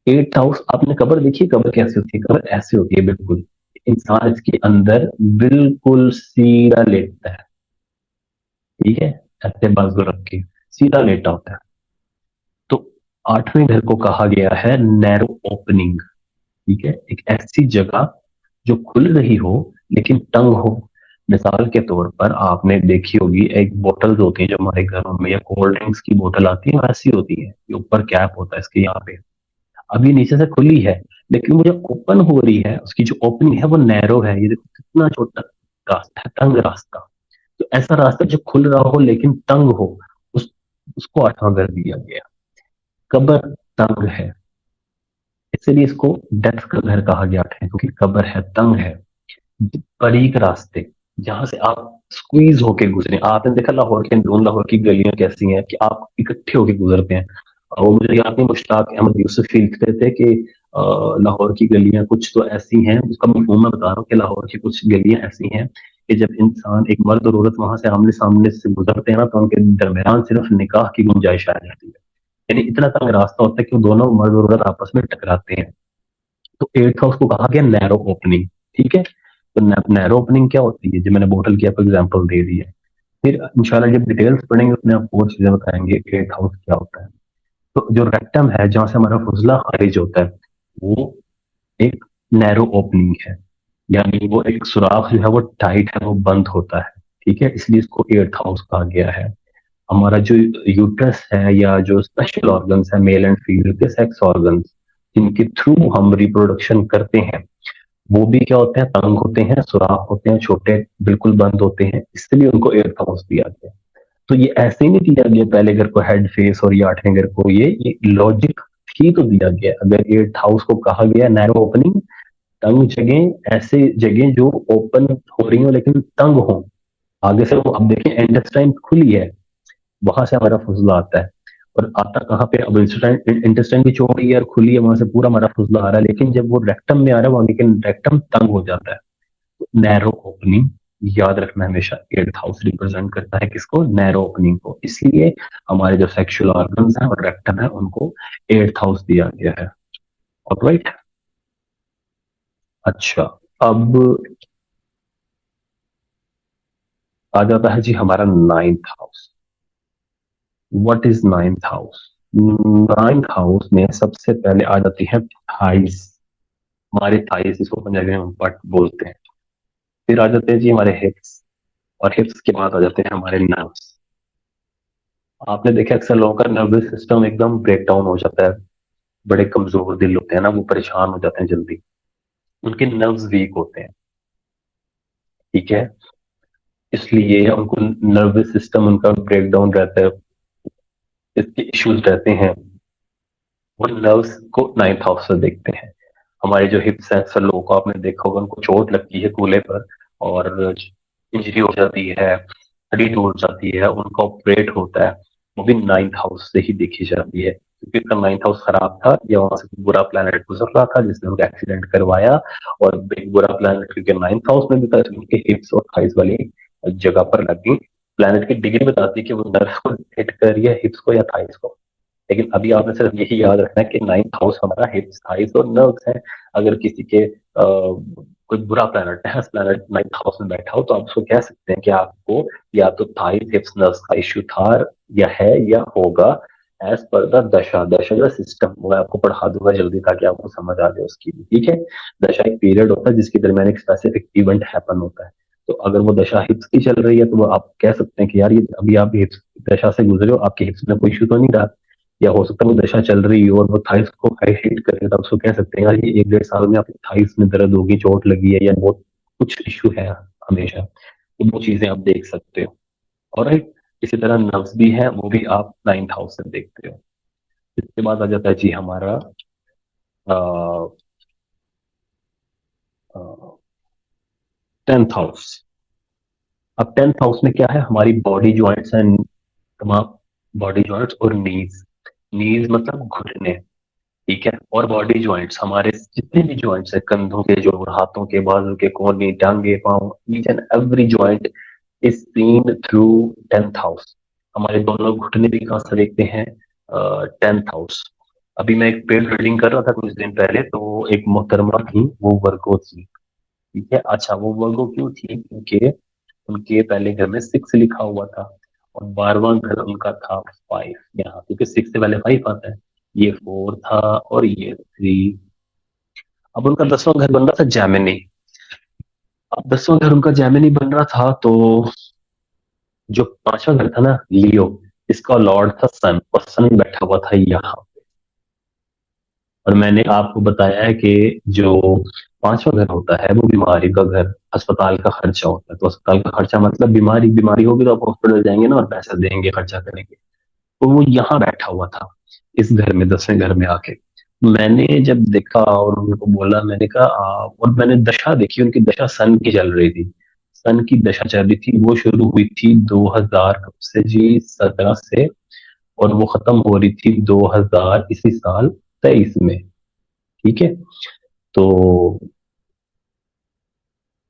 एट्थ हाउस, आपने कब्र देखी, कब्र कैसे होती है? कब्र ऐसे होती है बिल्कुल, इंसान इसके अंदर बिल्कुल सीधा लेटता है। ठीक है, ऐसे बाजू रख के सीधा लेटा होता है। तो आठवें घर को कहा गया है नैरो ओपनिंग। ठीक है, एक ऐसी जगह जो खुल रही हो लेकिन तंग हो। मिसाल के तौर पर आपने देखी होगी एक बोतल होती है जो हमारे घरों में, या कोल्ड ड्रिंक्स की बोतल आती है, वैसी होती है, ये ऊपर कैप होता है इसके यहाँ पे। अब ये नीचे से खुली है, लेकिन वो जो ओपन हो रही है, उसकी जो ओपनिंग है वो नैरो है। ये देखो कितना छोटा रास्ता है, तंग रास्ता। तो ऐसा रास्ता जो खुल रहा हो लेकिन तंग हो, उस उसको आठवां घर दिया गया। कब्र तंग है, इसलिए इसको डेथ का घर कहा गया है, क्योंकि कब्र है, तंग है। बारीक रास्ते जहां से आप स्क्वीज होके गुजरे। आपने देखा लाहौर के अंदरून, लाहौर की गलियां कैसी हैं कि आप इकट्ठे होके गुजरते हैं। और वो मुझे याद नहीं, मुश्ताक अहमद यूसुफ लिखते थे कि लाहौर की गलियां कुछ तो ऐसी हैं, उसका मफहूम मैं बता रहा हूँ कि लाहौर की कुछ गलियां ऐसी हैं कि जब इंसान, एक मर्द और औरत वहां से आमने सामने से गुजरते हैं ना, तो उनके दरमियान सिर्फ निकाह की गुंजाइश आ जाती है। यानी इतना तंग रास्ता होता है कि वो दोनों मर्द और औरत आपस में टकराते हैं। तो एट्थ हाउस को कहा गया नैरो ओपनिंग। ठीक है, तो नैरो ओपनिंग क्या होती है, जो मैंने बोतल की आपको एग्जांपल दे दी है। फिर इंशाल्लाह जब डिटेल्स पढ़ेंगे उसमें आपको और चीजें बताएंगे एट्थ हाउस क्या होता है। तो जो रेक्टम है, जहां से हमारा फुजला खारिज होता है, वो एक नैरो ओपनिंग है। यानी वो एक सुराख जो है वो टाइट है, वो बंद होता है। ठीक है, इसलिए इसको एट्थ हाउस कहा गया है। हमारा जो यूट्रस है, या जो स्पेशल ऑर्गन्स है, मेल एंड फीमेल के सेक्स ऑर्गन्स, जिनके थ्रू हम रिप्रोडक्शन करते हैं, वो भी क्या होते हैं, तंग होते हैं, सुराख होते हैं, छोटे, बिल्कुल बंद होते हैं। इसलिए उनको एट्थ हाउस दिया गया। तो ये ऐसे ही नहीं दिया गया पहले घर को हेड फेस और ये आठवें घर को, ये लॉजिक ही तो दिया गया। अगर एट्थ हाउस को कहा गया नैरो ओपनिंग, तंग जगह, ऐसे जगह जो ओपन हो रही हो लेकिन तंग हो, आगे से वो, अब देखें इंटेस्टाइन खुली है, वहां से हमारा फुजला आता है। और आता कहाँ पे, अब इंटेस्टाइन, इंटेस्टाइन भी चौड़ी है और खुली है, वहां से पूरा हमारा फुजला आ रहा है। लेकिन जब वो रेक्टम में आ रहा है वहां, लेकिन रेक्टम तंग हो जाता है। नैरो ओपनिंग, याद रखना हमेशा, एट्थ हाउस रिप्रेजेंट करता है किसको, नैरो ओपनिंग को। इसलिए हमारे जो सेक्सुअल ऑर्गन्स हैं और रेक्टम है, उनको एट्थ हाउस दिया गया है। ऑलराइट। अच्छा, अब आ जाता है जी हमारा ninth house. What is ninth house? Ninth house में सबसे पहले आ जाती है थाइस। हमारे थाइस, इसको पंजाबी में पट बोलते हैं। फिर आ जाते हैं जी हमारे हिप्स, और हिप्स के बाद आ जाते हैं हमारे नर्व्स। आपने देखा अक्सर लोगों का नर्वस सिस्टम एकदम ब्रेक डाउन हो जाता है, बड़े कमजोर दिल होते हैं ना, वो परेशान हो जाते हैं जल्दी, उनके नर्व्स वीक होते हैं। ठीक है, इसलिए उनको नर्वस सिस्टम उनका ब्रेक डाउन रहता है, इसके इश्यूज रहते हैं। वो नर्व्स को नाइन्थ हाउस से देखते हैं। हमारे जो हिप्स हैं, अक्सर लोगों को आपने देखा होगा, उनको चोट लगती है कूल्हे पर और इंजरी हो जाती है, हड्डी टूट जाती है, उनका ऑपरेट होता है, वो भी नाइन्थ हाउस से ही देखी जाती है, क्योंकि उसका नाइन्थ हाउस खराब था, या वहां से बुरा प्लैनेट गुजर रहा था जिसने उनका एक्सीडेंट करवाया। और एक बुरा प्लैनेट क्योंकि नाइन्थ हाउस में भी था, इसलिए उनके हिप्स और थाइस वाली जगह पर लगी। प्लैनेट की डिग्री बताती है कि वो नर्व को हिट कर रही है, हिप्स को या थाइस को। लेकिन अभी आपने सिर्फ यही याद रखना है कि नाइन्थ हाउस हमारा हिप्स, थाइस और नर्व्स है। अगर किसी के कोई बुरा प्लैनेट है, प्लैनेट नाइन्थ हाउस में बैठा हो, तो आप उसको कह सकते हैं कि आपको या तो थाइस, हिप्स, नर्व्स का इश्यू था, या है, या होगा, एज पर द दशा। दशा जो सिस्टम, वो मैं आपको पढ़ा दूंगा जल्दी ताकि आपको समझ आ जाए उसकी भी। ठीक है, दशा एक पीरियड होता है जिसके दरमियान एक स्पेसिफिक इवेंट हैपन होता है। तो अगर वो दशा हिप्स की चल रही है, तो वो आप कह सकते हैं कि यार ये अभी आप हिप्स दशा से गुजरे हो, आपके हिप्स में कोई इश्यू तो नहीं रहा। या हो सकता है वो दशा चल रही हो और वो थाइस को हाई हिट करे, तब उसको कह सकते हैं यार ये 1 डेढ़ साल में आपकी थाइस में दर्द होगी, चोट लगी है या बहुत कुछ इश्यू है हमेशा। तो वो चीजें आप देख सकते हो। और इसी तरह नर्व्स भी है, वो भी आप 9th हाउस से देखते हो। इसके बाद आ जाता है जी हमारा 10th हाउस। अब 10th हाउस में क्या है, हमारी बॉडी जॉइंट्स एंड तमाम बॉडी जॉइंट्स और नीज। नीज मतलब घुटने, ठीक है, और बॉडी जॉइंट्स हमारे जितने भी जॉइंट्स है, कंधों के जो, हाथों के, बाजू के कोहनी, टांगे, पाँव, each and every joint is seen through 10th house. हमारे दोनों घुटने भी कहाँ से देखते हैं, 10th हाउस। अभी मैं एक पेड रीडिंग कर रहा था कुछ दिन पहले, तो एक मोहतरमा थी, वो वर्गो थी, ठीक है। अच्छा, वो वर्गो क्यों थी, क्योंकि उनके पहले घर में 6 लिखा हुआ था और 12वां घर उनका था 5 यहाँ, क्योंकि 6 से पहले 5 आता है। ये 4 था और ये 3। अब उनका 10वां घर बन रहा था जैमिनी। अब 10वां घर उनका जैमिनी बन रहा था, तो जो 5वां घर था ना, लियो, इसका लॉर्ड था सन, और सन बैठा हुआ था यहाँ। और मैंने आपको बताया है कि जो 5वां घर होता है वो बीमारी का घर, अस्पताल का खर्चा होता है। तो अस्पताल का खर्चा मतलब बीमारी, बीमारी होगी तो आप हॉस्पिटल जाएंगे ना और पैसा देंगे, खर्चा करेंगे। तो वो यहाँ बैठा हुआ था, इस घर में, 10वें घर में आके। मैंने जब देखा और उनको बोला, मैंने कहा और मैंने दशा देखी, उनकी दशा सन की चल रही थी। सन की दशा चल रही थी, वो शुरू हुई थी 2000 कब से जी, 17 से, और वो खत्म हो रही थी 2000 इसी साल 23 में, ठीक है। तो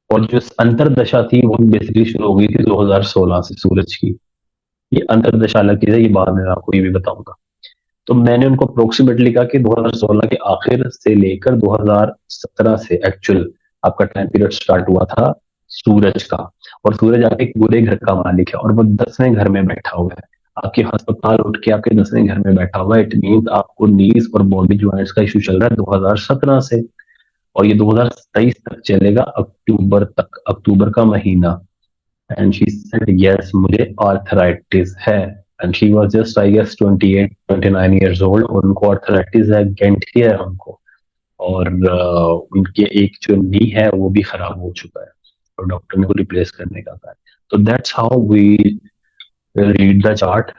और जो अंतरदशा थी वो बेसिकली शुरू हो गई थी 2016 से, सूरज की। ये अंतरदशा अलग चीज है, ये बाद में मैं आपको ये भी बताऊंगा। तो मैंने उनको अप्रोक्सीमेटली कहा कि 2016 के आखिर से लेकर 2017 से एक्चुअल आपका टाइम पीरियड स्टार्ट हुआ था सूरज का। और सूरज आपके एक बुरे घर का मालिक है और वो 10वें घर में बैठा हुआ है, आपके अस्पताल उठ के आपके 10वें घर में बैठा हुआ है। इट मीन आपको नीज और बॉडी ज्वाइंट्स का इशू चल रहा है 2017 से, और ये 2023 तक चलेगा, अक्टूबर तक, अक्टूबर का महीना। एंड शी सेड यस, मुझे आर्थराइटिस है। And she was just I guess 28 29 years old, और उनको आर्थराइटिस है, गेंठिया है उनको। और उनके एक जो नी है वो भी खराब हो चुका है और डॉक्टर ने को रिप्लेस करने का कहा है। तो that's how we read the chart.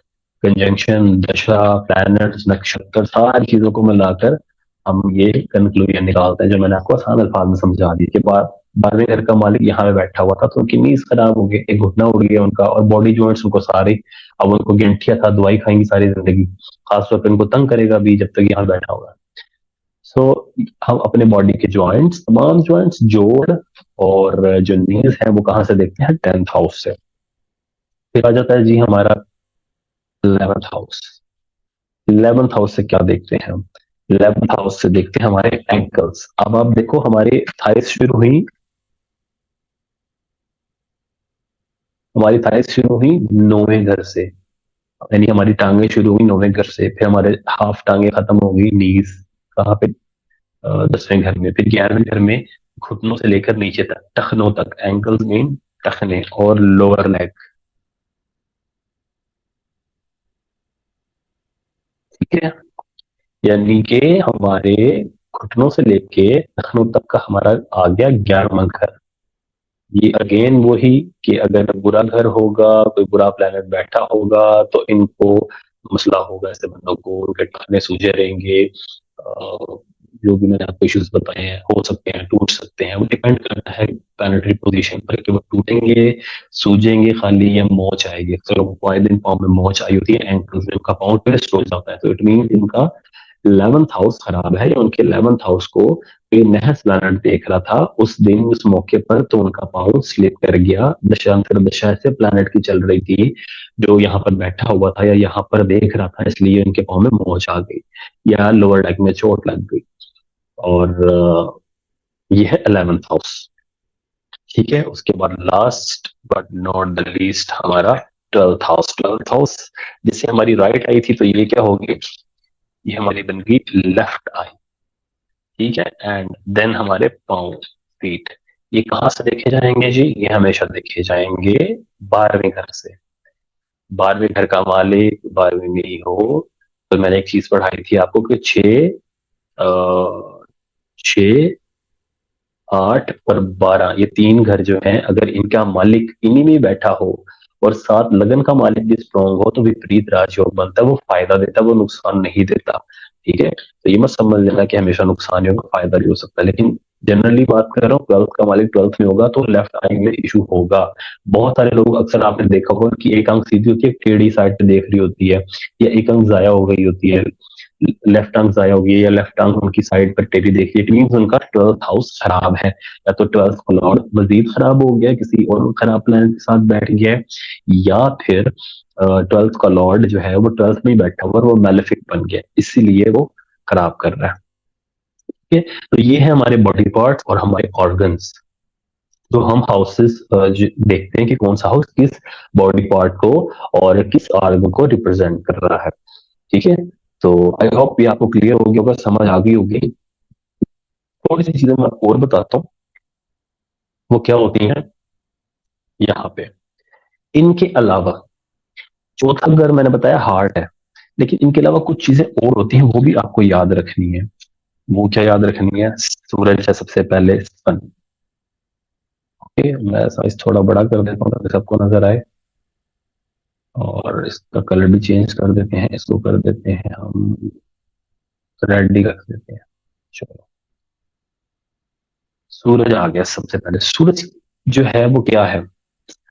Conjunction, दशा, प्लैनेट्स, नक्षत्र, सारी चीजों को मिलाकर हम ये कंक्लूजन निकालते हैं, जो मैंने आपको आसान अल्फाज में समझा दी के बाद। 12वें घर का मालिक यहाँ पे बैठा हुआ था, तो उनकी नीज खराब हो गई, एक घुटना उड़ गया उनका, और बॉडी जॉइंट्स उनको सारे, अब उनको गिनठिया था, दवाई खाएंगी सारी जिंदगी, खासतौर पर उनको तंग करेगा भी जब तक यहाँ बैठा होगा। सो हम अपने बॉडी के जॉइंट्स, तमाम जॉइंट्स, जोड़ और जो नीज है वो कहाँ से देखते हैं, 10th हाउस से। फिर आ जाता है जी हमारा 11th हाउस। 11th हाउस से क्या देखते हैं हम, 11th हाउस से देखते हैं हमारे एंकल्स। अब आप देखो, हमारी थाइस शुरू हुई, हमारी थाइस शुरू हुई 9वें घर से, यानी हमारी टांगे शुरू हुई 9वें घर से, फिर हमारे हाफ टांगे खत्म हो गई, नीज कहाँ पे, 10वें घर में। फिर 11वें घर में घुटनों से लेकर नीचे तक, टखनों तक, एंकल्स मीन टखने, और लोअर लेग, ठीक है। यानी कि हमारे घुटनों से लेके टखनों तक का हमारा आ गया 11वां घर। ये अगेन वही कि अगर बुरा घर होगा, कोई बुरा प्लेनेट बैठा होगा, तो इनको मसला होगा, ऐसे बंदों को उनके टखने सूजे रहेंगे। जो भी मैंने आपको इश्यूज बताए हैं, हो सकते हैं, टूट सकते हैं, वो डिपेंड करता है प्लानिटरी पोजीशन पर कि वो टूटेंगे, सूजेंगे खाली, या मोच आएगी। अक्सर लोगों को आए दिन पाँव में मोच आई होती है, एंकल्स में उनका पाँव ट्विस्ट हो जाता है, तो इट मीन इनका 11th हाउस खराब है, या उनके 11th हाउस को कोई नहस प्लैनेट देख रहा था उस दिन, उस मौके पर, तो उनका पाँव स्लिप कर गया। दशांतर दशा से प्लैनेट की चल रही थी, जो यहाँ पर बैठा हुआ था या यहाँ पर देख रहा था, इसलिए उनके पाँव में मोच आ गई या लोअर लेग में चोट लग गई। और ये है 11th हाउस, ठीक है। उसके बाद last but not the least हमारा 12th हाउस। 12th हाउस जिससे हमारी राइट आई थी, तो ये क्या होगी, ये हमारी बन गई लेफ्ट आई, ठीक है। एंड देन हमारे पाँव, फीट, ये कहाँ से देखे जाएंगे जी, ये हमेशा देखे जाएंगे 12वें घर से। 12वें घर का मालिक 12वें में ही हो, तो मैंने एक चीज पढ़ाई थी आपको कि 6, 8 और 12 ये 3 घर जो हैं, अगर इनका मालिक इन्हीं में बैठा हो और साथ लगन का मालिक भी स्ट्रांग हो तो विपरीत राजयोग बनता है, वो फायदा देता है, वो नुकसान नहीं देता। ठीक है, तो ये मत समझ लेना कि हमेशा नुकसान ही होगा, फायदा भी हो सकता है, लेकिन जनरली बात कर रहा हूँ, ट्वेल्थ का मालिक ट्वेल्थ में होगा तो लेफ्ट आई में इशू होगा। बहुत सारे लोग, अक्सर आपने देखा होगा कि एक आंख सीधी होती है, एक टेढ़ी साइड पे देख रही होती है, या एक आंख जाया हो गई होती है, लेफ्ट आंख जाया हो गई है, या लेफ्ट आंख उनकी साइड पर टेढ़ी देख रही है, इट मीन्स उनका ट्वेल्थ हाउस खराब है, या तो ट्वेल्थ का लॉर्ड मजीद खराब हो गया, किसी और खराब प्लैनेट के साथ बैठ गया है, या फिर ट्वेल्थ का लॉर्ड जो है वो ट्वेल्थ में ही बैठा हुआ और वो मैलेफिक बन गया, इसीलिए वो खराब कर रहा है। ठीक है, तो ये है हमारे बॉडी पार्ट्स और हमारे ऑर्गन्स, जो हम हाउसेस देखते हैं कि कौन सा हाउस किस बॉडी पार्ट को और किस ऑर्गन को रिप्रेजेंट कर रहा है। ठीक है, तो आई होप ये आपको क्लियर हो गया होगा, समझ आ गई होगी। थोड़ी सी चीजें मैं और बताता हूँ, वो क्या होती हैं यहाँ पे। इनके अलावा चौथा घर मैंने बताया हार्ट है, लेकिन इनके अलावा कुछ चीजें और होती हैं, वो भी आपको याद रखनी है। वो क्या याद रखनी है? सूरज है सबसे पहले, सन। ओके, मैं साइज थोड़ा बड़ा कर देता हूँ ताकि सबको नजर आए, और इसका कलर भी चेंज कर देते हैं, इसको कर देते हैं हम रेड ही रख देते हैं। चलो, सूरज आ गया सबसे पहले। सूरज जो है वो क्या है,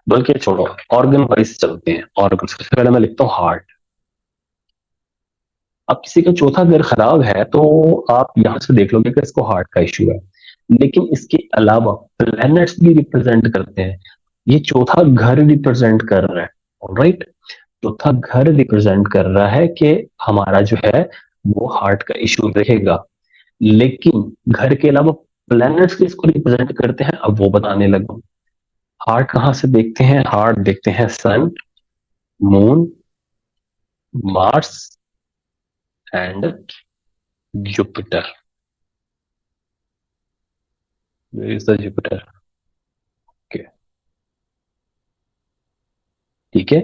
बल्कि छोड़ो, ऑर्गन वाइज चलते हैं। ऑर्गन सबसे पहले मैं लिखता हूँ हार्ट। अब किसी का चौथा घर खराब है तो आप यहां से देख लोगे कि इसको हार्ट का इश्यू है, लेकिन इसके अलावा प्लैनेट्स भी रिप्रेजेंट करते हैं। ये चौथा घर रिप्रेजेंट कर रहा है, ऑलराइट, चौथा घर रिप्रेजेंट कर रहा है कि हमारा जो है वो हार्ट का इश्यू रहेगा, लेकिन घर के अलावा प्लैनेट्स किसको रिप्रेजेंट करते हैं अब वो बताने लगा। हार्ट कहाँ से देखते हैं? हार्ट देखते हैं sun, moon, Mars and Jupiter. Is the Jupiter. ठीक है,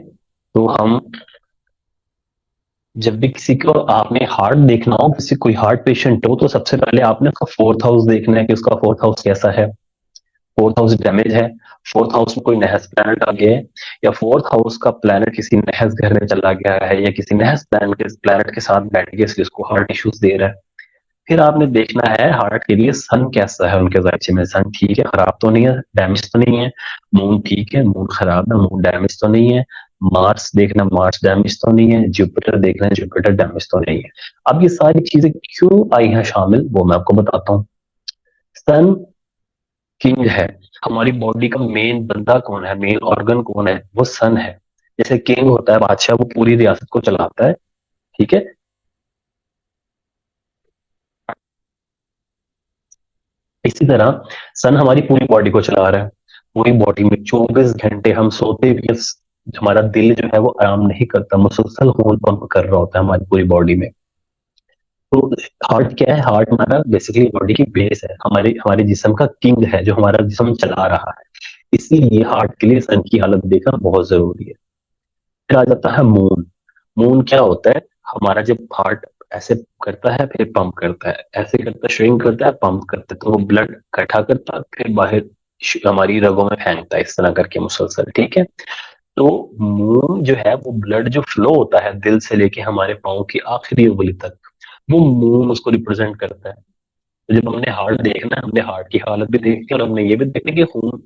तो हम जब भी किसी को आपने हार्ट देखना हो, किसी कोई हार्ट पेशेंट हो, तो सबसे पहले आपने उसका फोर्थ हाउस देखना है कि उसका फोर्थ हाउस कैसा है। फोर्थ हाउस डैमेज है, फोर्थ हाउस में कोई नहस प्लैनेट आ गया है, या फोर्थ हाउस का प्लैनेट किसी नहस घर में चला गया है, या किसी नहस प्लैनेट के साथ बैठ गया इसलिए उसको हार्ट इश्यूज दे रहा है। फिर आपने देखना है हार्ट के लिए सन कैसा है उनके जायचे में। सन ठीक है, खराब तो नहीं है, डैमेज तो नहीं है। मून ठीक है, मून खराब है, मून डैमेज तो नहीं है। मार्स देखना, मार्स डैमेज तो नहीं है। जुपिटर देखना है, जुपिटर डैमेज तो नहीं है। अब ये सारी चीजें क्यों आई हैं शामिल, वो मैं आपको बताता हूँ। सन किंग है, हमारी बॉडी का मेन बंदा कौन है, मेन ऑर्गन कौन है, वो सन है। जैसे किंग होता है बादशाह, वो पूरी रियासत को चलाता है। ठीक है, इसी तरह सन हमारी पूरी बॉडी को चला रहा है। पूरी बॉडी में 24 घंटे हम सोते भी हैं, हमारा दिल जो है वो आराम नहीं करता, मुसलसल खून पंप कर रहा होता है हमारी पूरी बॉडी में। तो हार्ट क्या है? हार्ट हमारा बेसिकली बॉडी की बेस है, हमारे हमारे जिस्म का किंग है, जो हमारा जिस्म चला रहा है। इसीलिए हार्ट के लिए सन की हालत देखना बहुत जरूरी है। फिर आ जाता है मून। मून क्या होता है? हमारा जब हार्ट ऐसे करता है फिर पंप करता है, ऐसे करता है, श्रिंक करता है, पंप करता है, तो वो ब्लड इकट्ठा करता है फिर बाहर हमारी रगों में फेंकता है, इस तरह करके मुसलसल। ठीक है, तो मून जो है वो ब्लड जो फ्लो होता है दिल से लेके हमारे पाँव की आखिरी उंगली तक, वो मून उसको रिप्रेजेंट करता है। तो जब हमने हार्ट देखना है, हमने हार्ट की हालत भी देखनी है और हमने ये भी देखना है कि खून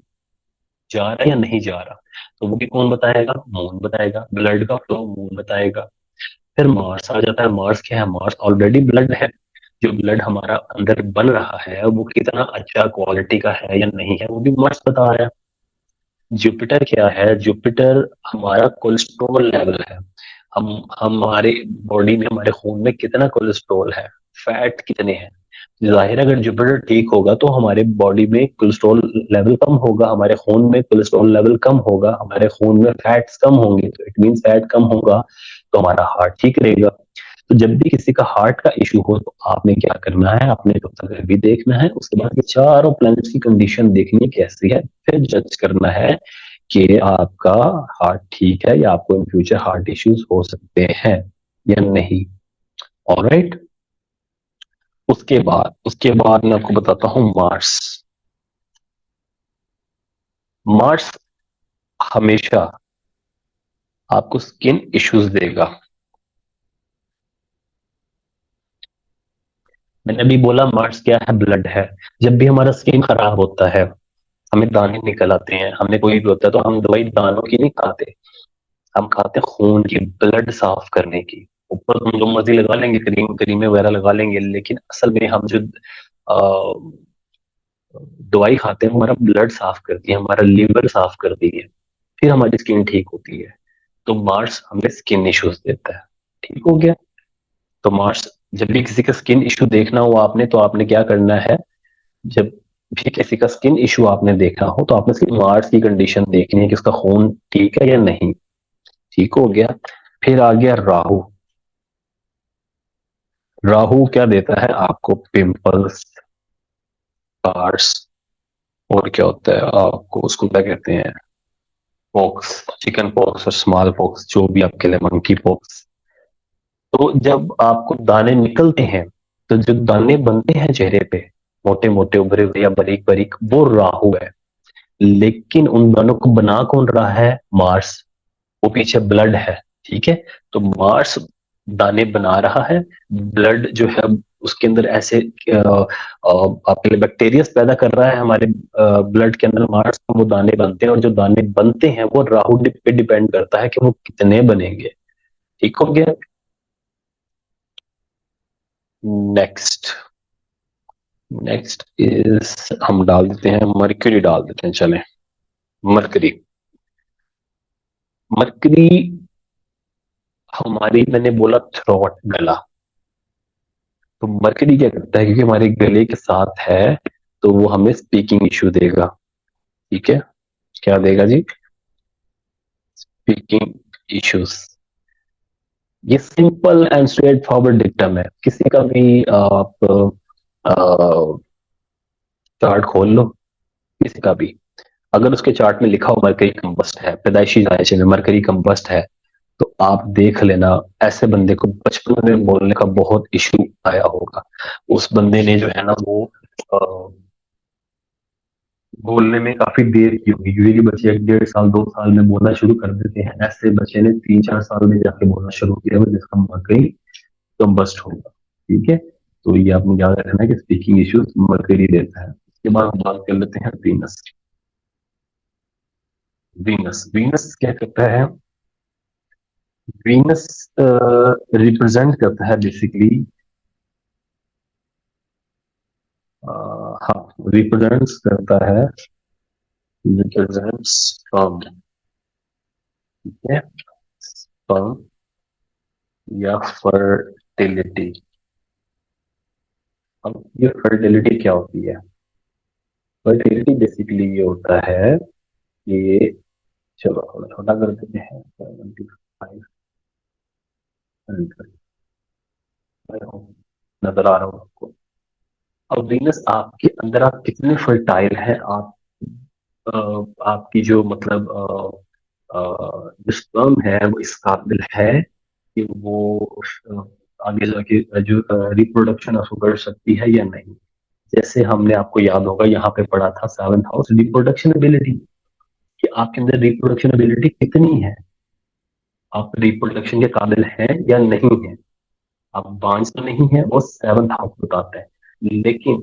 जा रहा है या नहीं जा रहा, तो वो भी कौन बताएगा? मून बताएगा। ब्लड का फ्लो मून बताएगा। फिर मार्स आ जाता है। मार्स क्या है? मार्स ऑलरेडी ब्लड है, जो ब्लड हमारा अंदर बन रहा है वो कितना अच्छा क्वालिटी का है या नहीं है, वो भी मार्स बता रहा है। जुपिटर क्या है? जुपिटर हमारा कोलेस्ट्रॉल लेवल है। हम हमारे बॉडी में, हमारे खून में कितना कोलेस्ट्रॉल है, फैट कितने हैं। जाहिर है अगर जुपिटर ठीक होगा तो हमारे बॉडी में कोलेस्ट्रॉल लेवल कम होगा, हमारे खून में कोलेस्ट्रॉल लेवल कम होगा, हमारे खून में फैट्स कम होंगे, तो इट मीन फैट कम होगा तो हमारा हार्ट ठीक रहेगा। तो जब भी किसी का हार्ट का इशू हो तो आपने क्या करना है, आपने तो तक भी देखना है, उसके बाद ये चारों प्लैनेट्स की कंडीशन देखनी है कैसी है, फिर जज करना है कि आपका हार्ट ठीक है या आपको इन फ्यूचर हार्ट इश्यूज हो सकते हैं या नहीं। ऑलराइट। उसके बाद मैं आपको बताता हूँ मार्स। मार्स हमेशा आपको स्किन इश्यूज देगा। मैंने अभी बोला मार्स क्या है, ब्लड है। जब भी हमारा स्किन खराब होता है, हमें दाने निकल आते हैं, हमें कोई भी होता है, तो हम दवाई दानों की नहीं खाते, हम खाते हैं खून की, ब्लड साफ करने की। ऊपर हम जो मर्जी लगा लेंगे, क्रीमें वगैरह लगा लेंगे, लेकिन असल में हम जो दवाई खाते हैं हमारा ब्लड साफ करती है, हमारा लिवर साफ करती है, फिर हमारी स्किन ठीक होती है। तो मार्स हमें स्किन इश्यूज देता है। ठीक हो गया। तो मार्स, जब भी किसी का स्किन इशू देखना हो आपने, तो आपने क्या करना है, जब भी किसी का स्किन इशू आपने देखना हो, तो आपने सिर्फ मार्स की कंडीशन देखनी है कि उसका खून ठीक है या नहीं। ठीक हो गया। फिर आ गया राहु। राहु क्या देता है आपको, पिंपल्स, स्कार्स, और क्या होता है आपको, उसको क्या कहते हैं, पॉक्स, चिकन पॉक्स और स्मॉल पॉक्स, जो भी आपके लिए, मंकी पॉक्स। तो जब आपको दाने निकलते हैं, तो जो दाने बनते हैं चेहरे पे, मोटे मोटे उभरे हुए या बारीक बारीक, वो राहु है। लेकिन उन दानों को बना कौन रहा है, मार्स। वो पीछे ब्लड है। ठीक है। तो मार्स दाने बना रहा है, ब्लड जो है उसके अंदर ऐसे आपके लिए बैक्टीरिया पैदा कर रहा है हमारे ब्लड के अंदर, मार्स, वो दाने बनते हैं, और जो दाने बनते हैं वो राहु पे डिपेंड करता है कि वो कितने बनेंगे। ठीक हो गया। नेक्स्ट। नेक्स्ट इज, हम डाल देते हैं मरकरी, डाल देते हैं, चलें। मरकरी। मरकरी हमारी, मैंने बोला थ्रोट, गला। तो मरकरी क्या करता है, क्योंकि हमारे गले के साथ है, तो वो हमें स्पीकिंग इश्यू देगा। ठीक है। क्या देगा जी, स्पीकिंग इश्यूज। ये simple and straight forward dictum है, किसी का भी आप चार्ट खोल लो, किसी का भी, अगर उसके चार्ट में लिखा हो मरकरी कंबस्ट है, पैदाइशी जायचे में मरकरी कंबस्ट है, तो आप देख लेना, ऐसे बंदे को बचपन में बोलने का बहुत इशू आया होगा। उस बंदे ने जो है ना, वो अ, बोलने में काफी देर की होगी। यूजली बच्चे 1 डेढ़ साल 2 साल में बोलना शुरू कर देते हैं, ऐसे बच्चे ने 3 4 साल में जाके बोलना शुरू किया होगा, जिसका मरकरी कंबस्ट होगा। ठीक है। तो ये आपने याद रखना है कि स्पीकिंग इश्यूज मरकरी देता है। उसके बाद हम बात कर लेते हैं वीनस। वीनस, वीनस क्या करता है, वीनस रिप्रेजेंट करता है बेसिकली, हाँ, रिप्रेजेंट्स करता है, रिप्रेजेंट्स स्पर्म। ठीक है। स्पर्म या फर्टिलिटी। अब ये फर्टिलिटी क्या होती है, फर्टिलिटी बेसिकली ये होता है कि, चलो थोड़ा छोटा कर देते हैं, 75, नजर आ रहा हूँ आपको। अब वीनस आपके अंदर, आप कितने फर्टाइल हैं, आप आपकी जो मतलब जो स्पर्म है वो इस काबिल है कि वो आगे जाके जो रिप्रोडक्शन आपको कर सकती है या नहीं। जैसे हमने, आपको याद होगा, यहाँ पे पढ़ा था 7th हाउस, रिप्रोडक्शन एबिलिटी, कि आपके अंदर रिप्रोडक्शन एबिलिटी कितनी है, आप रिप्रोडक्शन के काबिल हैं या नहीं है। आप बांझ तो नहीं है, वो 7th हाउस बताता है। लेकिन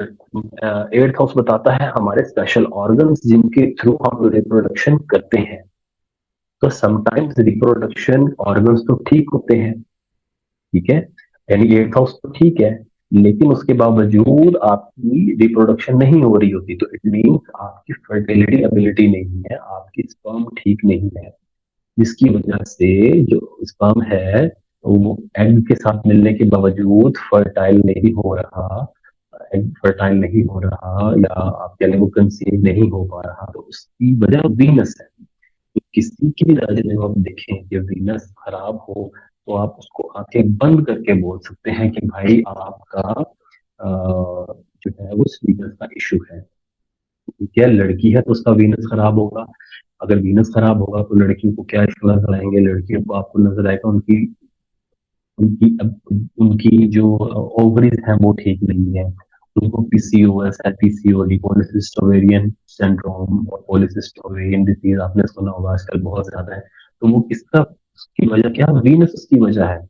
8th हाउस बताता है हमारे स्पेशल ऑर्गन्स, जिनके थ्रू हम रिप्रोडक्शन करते हैं। तो समटाइम्स रिप्रोडक्शन ऑर्गन्स तो ठीक होते हैं, ठीक है, यानी 8th हाउस तो ठीक है, लेकिन उसके बावजूद आपकी रिप्रोडक्शन नहीं हो रही होती, तो इट मीन्स आपकी फर्टिलिटी एबिलिटी नहीं है, आपकी स्पर्म ठीक नहीं है, जिसकी वजह से जो स्पर्म है वो एग के साथ मिलने के बावजूद फर्टाइल नहीं हो रहा, एग फर्टाइल नहीं हो रहा, या आप कह लें वो कंसीव नहीं हो पा रहा, तो उसकी वजह वीनस है। तो किसी की भी नजर में आप देखें कि वीनस खराब हो, तो आप उसको आंखें बंद करके बोल सकते हैं कि भाई आपका जो है वो वीनस का इशू है। ठीक है, लड़की है तो उसका वीनस खराब होगा, अगर वीनस खराब होगा तो लड़कियों को क्या इशू नजर आएंगे, लड़कियों को आपको नजर आएगा उनकी उनकी उनकी जो ओवरीज हैं वो ठीक नहीं है, उनको पीसीओएस है, पीसीओडी, पॉलीसिस्टिक ओवेरियन सिंड्रोम और पॉलीसिस्टिक ओवेरियन डिजीज आपने सुना होगा आजकल बहुत ज्यादा है। तो वो किसका, उसकी वजह क्या, वीनस उसकी वजह है।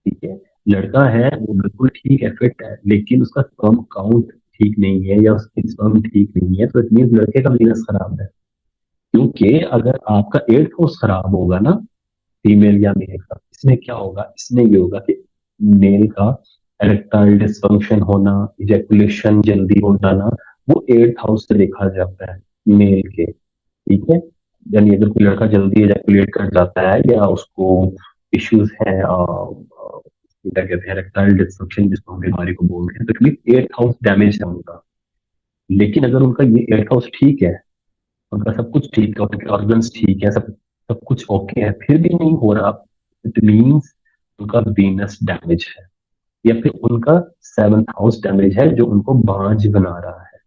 ठीक है, लड़का है वो बिल्कुल ठीक है, फिट है, लेकिन उसका स्पर्म काउंट ठीक नहीं है या उसकी स्पर्म ठीक नहीं है, तो इट मीन लड़के का वीनस खराब है। क्योंकि अगर आपका एट हाउस खराब होगा ना, फीमेल या मेल का, इसमें क्या होगा, इसमें ये होगा कि मेल का इरेक्टाइल डिसफंक्शन होना, इजैकुलेशन जल्दी हो जाना, वो एट्थ हाउस से देखा जाता है मेल के। ठीक है, यानी अगर कोई लड़का जल्दी इजैकुलेट कर जाता है या उसको इश्यूज हैं, क्या कहते हैं, इरेक्टाइल डिसफंक्शन जिसको हम बीमारी को बोलते हैं, तो एट्थ हाउस डैमेज है उनका। लेकिन अगर उनका ये एट्थ हाउस ठीक है, उनका सब कुछ ठीक है, उनके ऑर्गन्स ठीक है, सब सब कुछ ओके है, फिर भी नहीं हो रहा, इट मीन्स उनका वीनस डैमेज है, या फिर उनका सेवंथ हाउस डैमेज है जो उनको बांझ बना रहा है।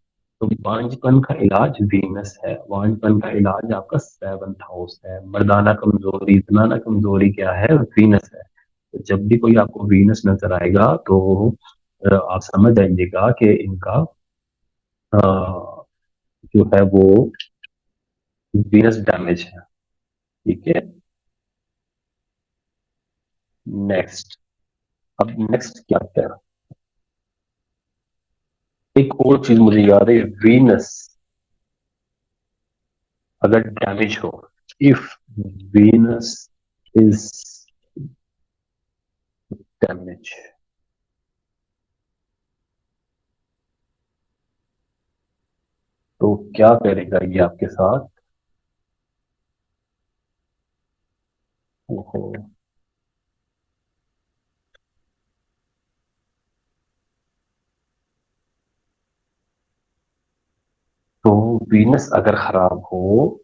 तो बांझपन का इलाज वीनस है, बांझपन का इलाज आपका सेवंथ हाउस है। मर्दाना कमजोरी, जनाना कमजोरी क्या है, वीनस है। तो जब भी कोई आपको वीनस नजर आएगा तो आप समझ जाइएगा कि इनका अ, जो है वो वीनस डैमेज है। ठीक है, नेक्स्ट। अब नेक्स्ट क्या क्या, एक और चीज मुझे याद है, वीनस अगर डैमेज हो, इफ वीनस इज डैमेज, तो क्या करेगा ये आपके साथ। ओहो, तो वीनस अगर खराब हो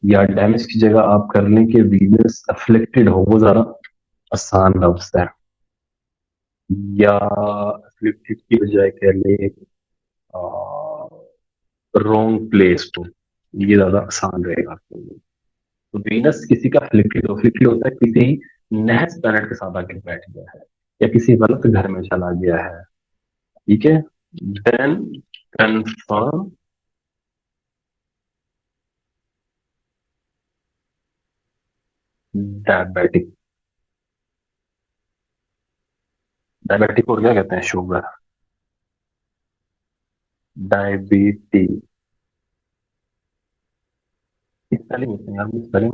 या डैमेज की जगह आप कर लें कि वीनस अफ्लिक्टेड हो, वो ज्यादा आसान लफ्ज है, या अफ्लिक्टेड की बजाय कह ले रॉन्ग प्लेस तो, ये ज्यादा आसान रहेगा आपके लिए। तो वीनस किसी का फ्लिक्टेड होता है, किसी नेक्स्ट प्लैनेट के साथ आके बैठ गया है या किसी गलत घर में चला गया है। ठीक है, देन कंफर्म डायबिटिक। डायबिटिक को क्या कहते हैं, शुगर, डायबिटीज। स्पेलिंग होते हैं यार, स्पेलिंग।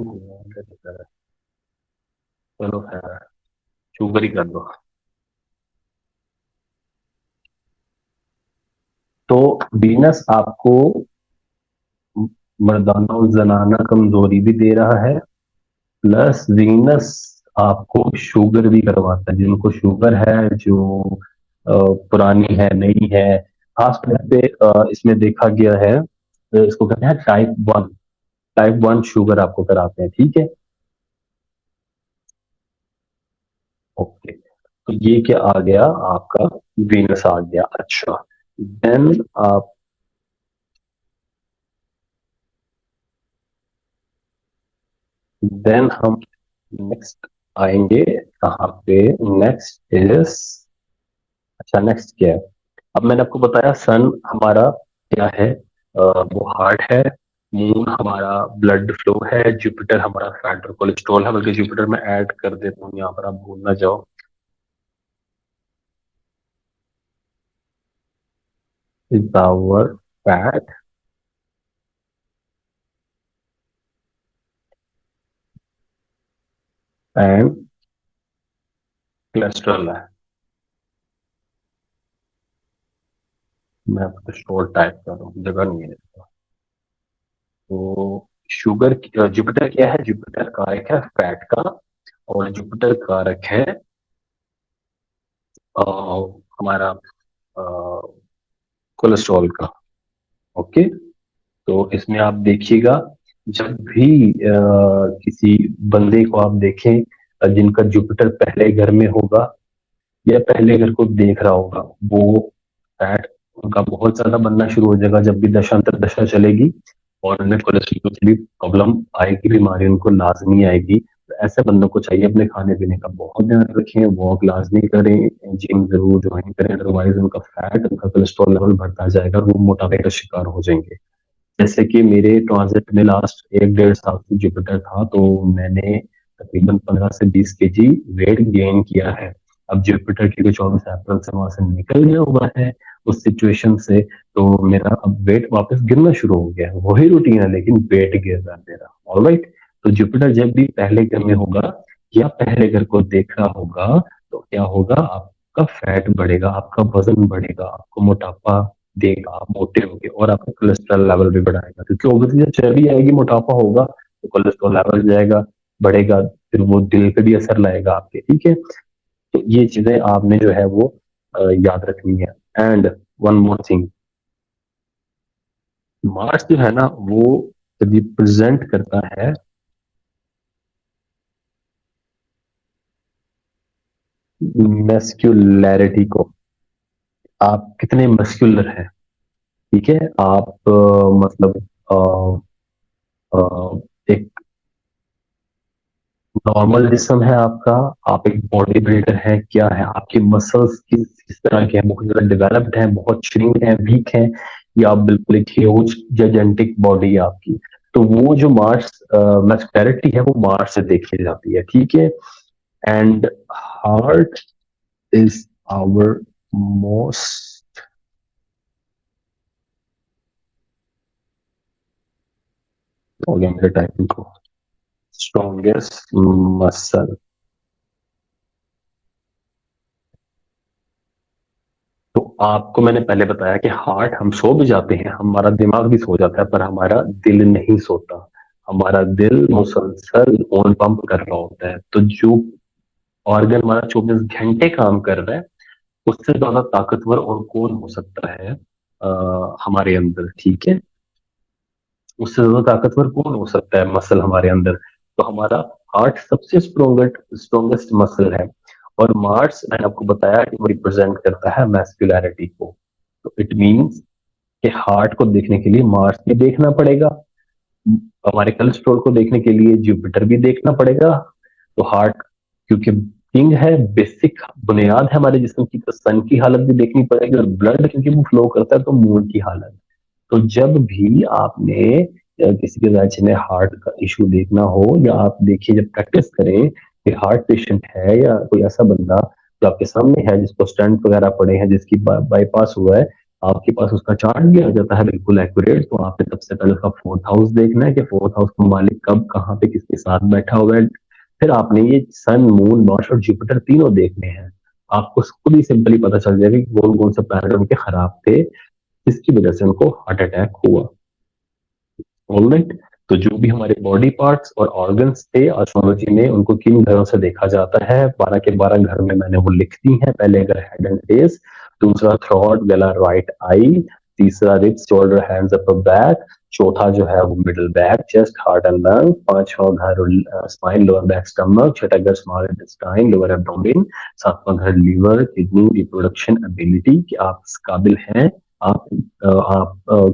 चलो खैर, शुगर ही कर दो। तो वीनस आपको मर्दाना और जनाना कमजोरी भी दे रहा है, प्लस वीनस आपको शुगर भी करवाता है, जिनको शुगर है, जो पुरानी है, नई है, खास तौर पे इसमें देखा गया है, इसको कहते हैं टाइप 1, टाइप 1 शुगर आपको कराते हैं। ठीक है, ओके, तो ये क्या आ गया आपका, वीनस आ गया। अच्छा, देन आप, देन हम नेक्स्ट आएंगे कहाँ पे, नेक्स्ट इज, अच्छा नेक्स्ट क्या है। अब मैंने आपको बताया सन हमारा क्या है, वो हार्ट है, मून हमारा ब्लड फ्लो है, जुपिटर हमारा फैट और कोलेस्ट्रॉल है, बल्कि जुपिटर में ऐड कर देता हूँ यहाँ पर, आप भूल ना जाओ, is our fat and cholesterol है। मैं आपको शॉर्ट टाइप कर रहा हूँ, जगह नहीं है। तो शुगर, जुपिटर क्या है, जुपिटर कारक है फैट का, और जुपिटर कारक है अ, हमारा कोलेस्ट्रॉल का। ओके, तो इसमें आप देखिएगा, जब भी किसी बंदे को आप देखें जिनका जुपिटर पहले घर में होगा या पहले घर को देख रहा होगा, वो फैट उनका बहुत ज्यादा बनना शुरू हो जाएगा जब भी दशांतर दशा चलेगी, और उन्हें कोलेस्ट्रॉल की भी प्रॉब्लम आएगी, बीमारी उनको लाजमी आएगी। ऐसे बंदों को चाहिए अपने खाने पीने का बहुत ध्यान रखें, वॉक लाजमी करें, जिम जरूर ज्वाइन करें, अदरवाइज उनका फैट, उनका कोलेस्ट्रॉल लेवल बढ़ता जाएगा और वो मोटापे का शिकार हो जाएंगे। जैसे कि मेरे ट्रांजिट में लास्ट 1 डेढ़ साल से जुपिटर था, तो मैंने तकरीबन 15 से 20 केजी वेट गेन किया है। अब जुपिटर की 24 अप्रैल से वहां से निकल गया हुआ है उस सिचुएशन से, तो मेरा अब वेट वापस गिरना शुरू हो गया है। वही रूटीन है लेकिन वेट गिर रहा है मेरा। ऑलराइट। तो जुपिटर जब भी पहले घर में होगा या पहले घर को देख रहा होगा, तो क्या होगा, आपका फैट बढ़ेगा, आपका वजन बढ़ेगा, आपको मोटापा देगा, आप मोटे होंगे और आपका कोलेस्ट्रॉल लेवल भी बढ़ाएगा, क्योंकि ऑब्वियसली जब चर्बी आएगी, मोटापा होगा, तो कोलेस्ट्रॉल लेवल जाएगा, बढ़ेगा, फिर वो दिल पे भी असर लाएगा आपके। ठीक है। तो ये चीजें आपने जो है वो याद रखनी है। And one more thing, Mars जो है ना वो रिप्रेजेंट करता है मस्कुलैरिटी को। आप कितने मस्कुलर हैं। ठीक है। आप मतलब एक नॉर्मल जिस्म है आपका, आप एक बॉडी बिल्डर है, क्या है आपके मसल्स किस तरह के हैं, बहुत ज्यादा डेवलप्ड है, बहुत श्रिंक है, वीक है, या आप बिल्कुल एक ह्यूज जायजेंटिक बॉडी है आपकी। तो वो जो मार्स मस्कुलैरिटी है वो मार्स से देखी जाती है। ठीक है। And heart is our most, हो गया मेरे टाइपिंग को, स्ट्रॉन्गेस्ट मसल। तो आपको मैंने पहले बताया कि हार्ट, हम सो भी जाते हैं, हमारा दिमाग भी सो जाता है, पर हमारा दिल नहीं सोता। हमारा दिल मुसलसल खून पंप कर रहा होता है। तो जो ऑर्गन हमारा 24 घंटे काम कर रहा है, उससे ज्यादा ताकतवर और कौन हो सकता है हमारे अंदर। ठीक है। उससे ज्यादा ताकतवर कौन हो सकता है मसल हमारे अंदर। तो हमारा हार्ट सबसे स्ट्रोंगेस्ट मसल है। और मार्स, मैंने आपको बताया कि वो रिप्रेजेंट करता है मैस्कुलैरिटी को। तो इट मीन्स कि हार्ट को देखने के लिए मार्स भी देखना पड़ेगा, हमारे कोलेस्ट्रॉल को देखने के लिए जुपिटर भी देखना पड़ेगा। तो हार्ट क्योंकि किंग है, बेसिक बुनियाद है हमारे जिस्म की, तो सन की हालत भी देखनी पड़ेगी, और ब्लड क्योंकि वो फ्लो करता है तो मून की हालत। तो जब भी आपने किसी के राज्य में हार्ट का इशू देखना हो, या आप देखिए जब प्रैक्टिस करें कि हार्ट पेशेंट है या कोई ऐसा बंदा जो आपके सामने है जिसको स्टंट वगैरह पड़े हैं, जिसकी बाईपास हुआ है, आपके पास उसका चार्ट भी आ जाता है बिल्कुल एक्यूरेट, तो आपने सबसे पहले उसका फोर्थ हाउस देखना है कि फोर्थ हाउस का मालिक कब कहाँ पे किसके साथ बैठा हुआ है। फिर आपने ये सन, मून, मार्स और जुपिटर तीनों देखने हैं। आपको खुद ही सिंपली पता चल जाएगा कि कौन कौन से प्लैनेट उनके खराब थे, जिसकी वजह से उनको हार्ट अटैक हुआ। ऑलराइट। तो जो भी हमारे बॉडी पार्ट्स और ऑर्गन्स थे एस्ट्रोलॉजी में, उनको किन घरों से देखा जाता है, 12 के 12 घर में मैंने वो लिख दी है। पहले घर हेड एंड फेस, दूसरा थ्रोट, गला, राइट आई, तीसरा ribs, shoulder, hands, upper back, चौथा जो है वो middle back, chest, heart and lung, पांचवा घर स्पाइन, लोअर बैक, स्टमक, छठा घर स्मॉल इंटेस्टाइन, लोअर एब्डोमेन, सातवां घर लीवर, किडनी, रिप्रोडक्शन एबिलिटी कि आप इस काबिल हैं, आप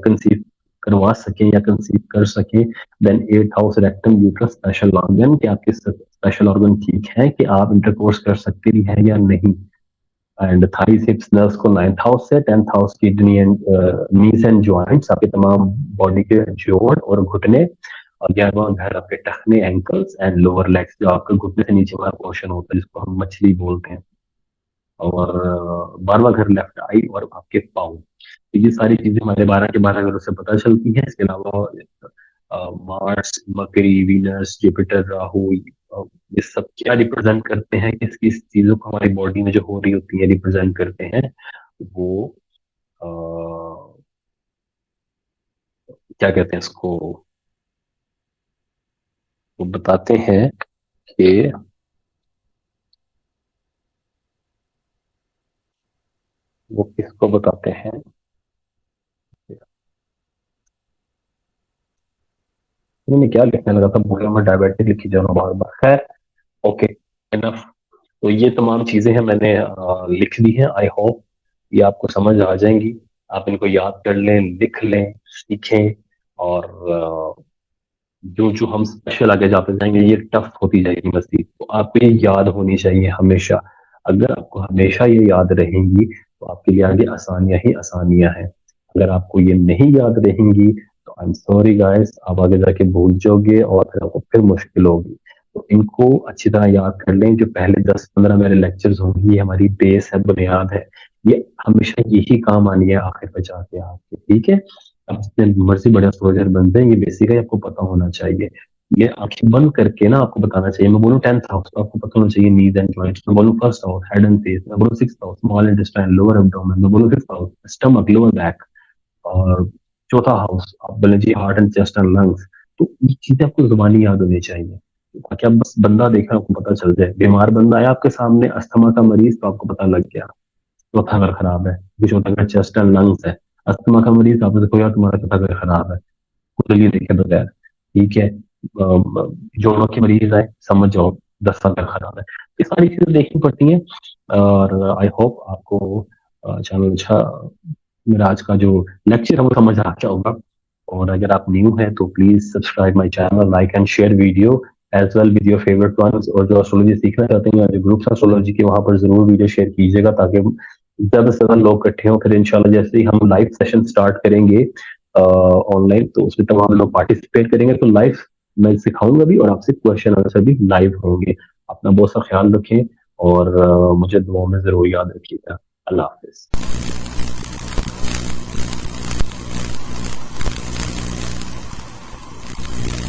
कंसीव करवा सकें या कंसीव कर सकें। Then 8th house rectum, uterus, special organ कि आपके स्पेशल ऑर्गन ठीक है कि आप इंटरकोर्स कर सकते भी हैं या नहीं। एंड थाइस, हिप्स, नर्व्स को 9th हाउस से, 10th house kidney and knees and joints, आपके तमाम बॉडी के जोड़ और घुटने। और 11वां घर आपके टखने, एंकल्स एंड लोअर लेग्स, जो आपके घुटने से नीचे वाला पोर्शन होता है जिसको हम मछली बोलते हैं। और 12वां घर लेफ्ट आई और आपके पाँव। तो ये सारी चीजें हमारे 12 के 12 घरों से पता चलती हैं। इसके अलावा मार्स, मकरी, वीनस, जुपिटर, राहु, ये सब क्या रिप्रेजेंट करते हैं, किस किस चीजों को हमारी बॉडी में जो हो रही होती है रिप्रेजेंट करते हैं, वो अ, क्या कहते हैं इसको, वो बताते हैं कि वो किसको बताते हैं। मैंने क्या लिखने लगा था, भूला मैं, डायबिटिक लिखी जाना बार बार। खैर, ओके, इनफ। तो ये तमाम चीजें हैं मैंने लिख दी हैं। आई होप ये आपको समझ आ जाएंगी। आप इनको याद कर लें, लिख लें, सीखें, और जो जो हम स्पेशल आगे जाते जाएंगे ये टफ होती जाएगी मजीद, तो आपको ये याद होनी चाहिए हमेशा। अगर आपको हमेशा ये याद रहेंगी तो आपके लिए आगे आसानियां ही आसानियां हैं। अगर आपको ये नहीं याद रहेंगी तो आई एम सॉरी गाइस, आप आगे जाके भूल जाओगे और फिर आपको फिर मुश्किल होगी। तो इनको अच्छी तरह याद कर लें। जो पहले 10-15 मेरे लेक्चर्स होंगे ये हमारी बेस है, बुनियाद है। ये हमेशा यही काम आनी है आखिर पे जाके आपके, ठीक है। आप जितने मर्जी बड़े एस्ट्रोलॉजर बन जाए, ये बेसिकली आपको पता होना चाहिए। ये आंखें बंद करके ना आपको बताना चाहिए। मैं बोलूँ 10th हाउस तो आपको पता होना चाहिए नीज एंड जॉइंट्स। मैं बोलूँ first house head and face. मैं बोलूँ sixth house small intestine lower abdomen. मैं बोलूँ fifth house stomach lower back. और चौथा हाउस आप बोले जी heart and chest and lungs. तो ये चीजें आपको जुबानी याद होनी चाहिए ताकि आप बस बंदा देखा आपको पता चल जाए। बीमार बंदा आया आपके सामने अस्थमा का मरीज तो आपको पता लग गया चौथा घर खराब है, क्योंकि चौथा घर चेस्ट एंड लंग्स है। अस्थमा का मरीज आपने देखो यार तुम्हारा चौथा घर खराब है, कुंडली देखे बगैर, ठीक है। जोड़ों के मरीज आए समझ जाओ 10 घर खराब है। ये सारी चीजें देखनी पड़ती हैं। और आई होप आपको चैनल अच्छा, मेरा आज का जो लेक्चर है वो समझ आ गया होगा। और अगर आप न्यू हैं तो please subscribe my channel, like and share video as well with your favourite ones. और जो एस्ट्रोलॉजी सीखना चाहते हैं जो ग्रुप्स एस्ट्रोलॉजी के, वहां पर जरूर वीडियो शेयर कीजिएगा ताकि ज्यादा से ज्यादा लोग इकट्ठे हों। फिर इंशाल्लाह जैसे ही हम लाइव सेशन स्टार्ट करेंगे ऑनलाइन तो उसमें तमाम लोग पार्टिसिपेट करेंगे। तो लाइव मैं सिखाऊंगा भी और आपसे क्वेश्चन आंसर भी लाइव होंगे। अपना बहुत सा ख्याल रखें और मुझे दुआ में जरूर याद रखिएगा। अल्लाह हाफिज।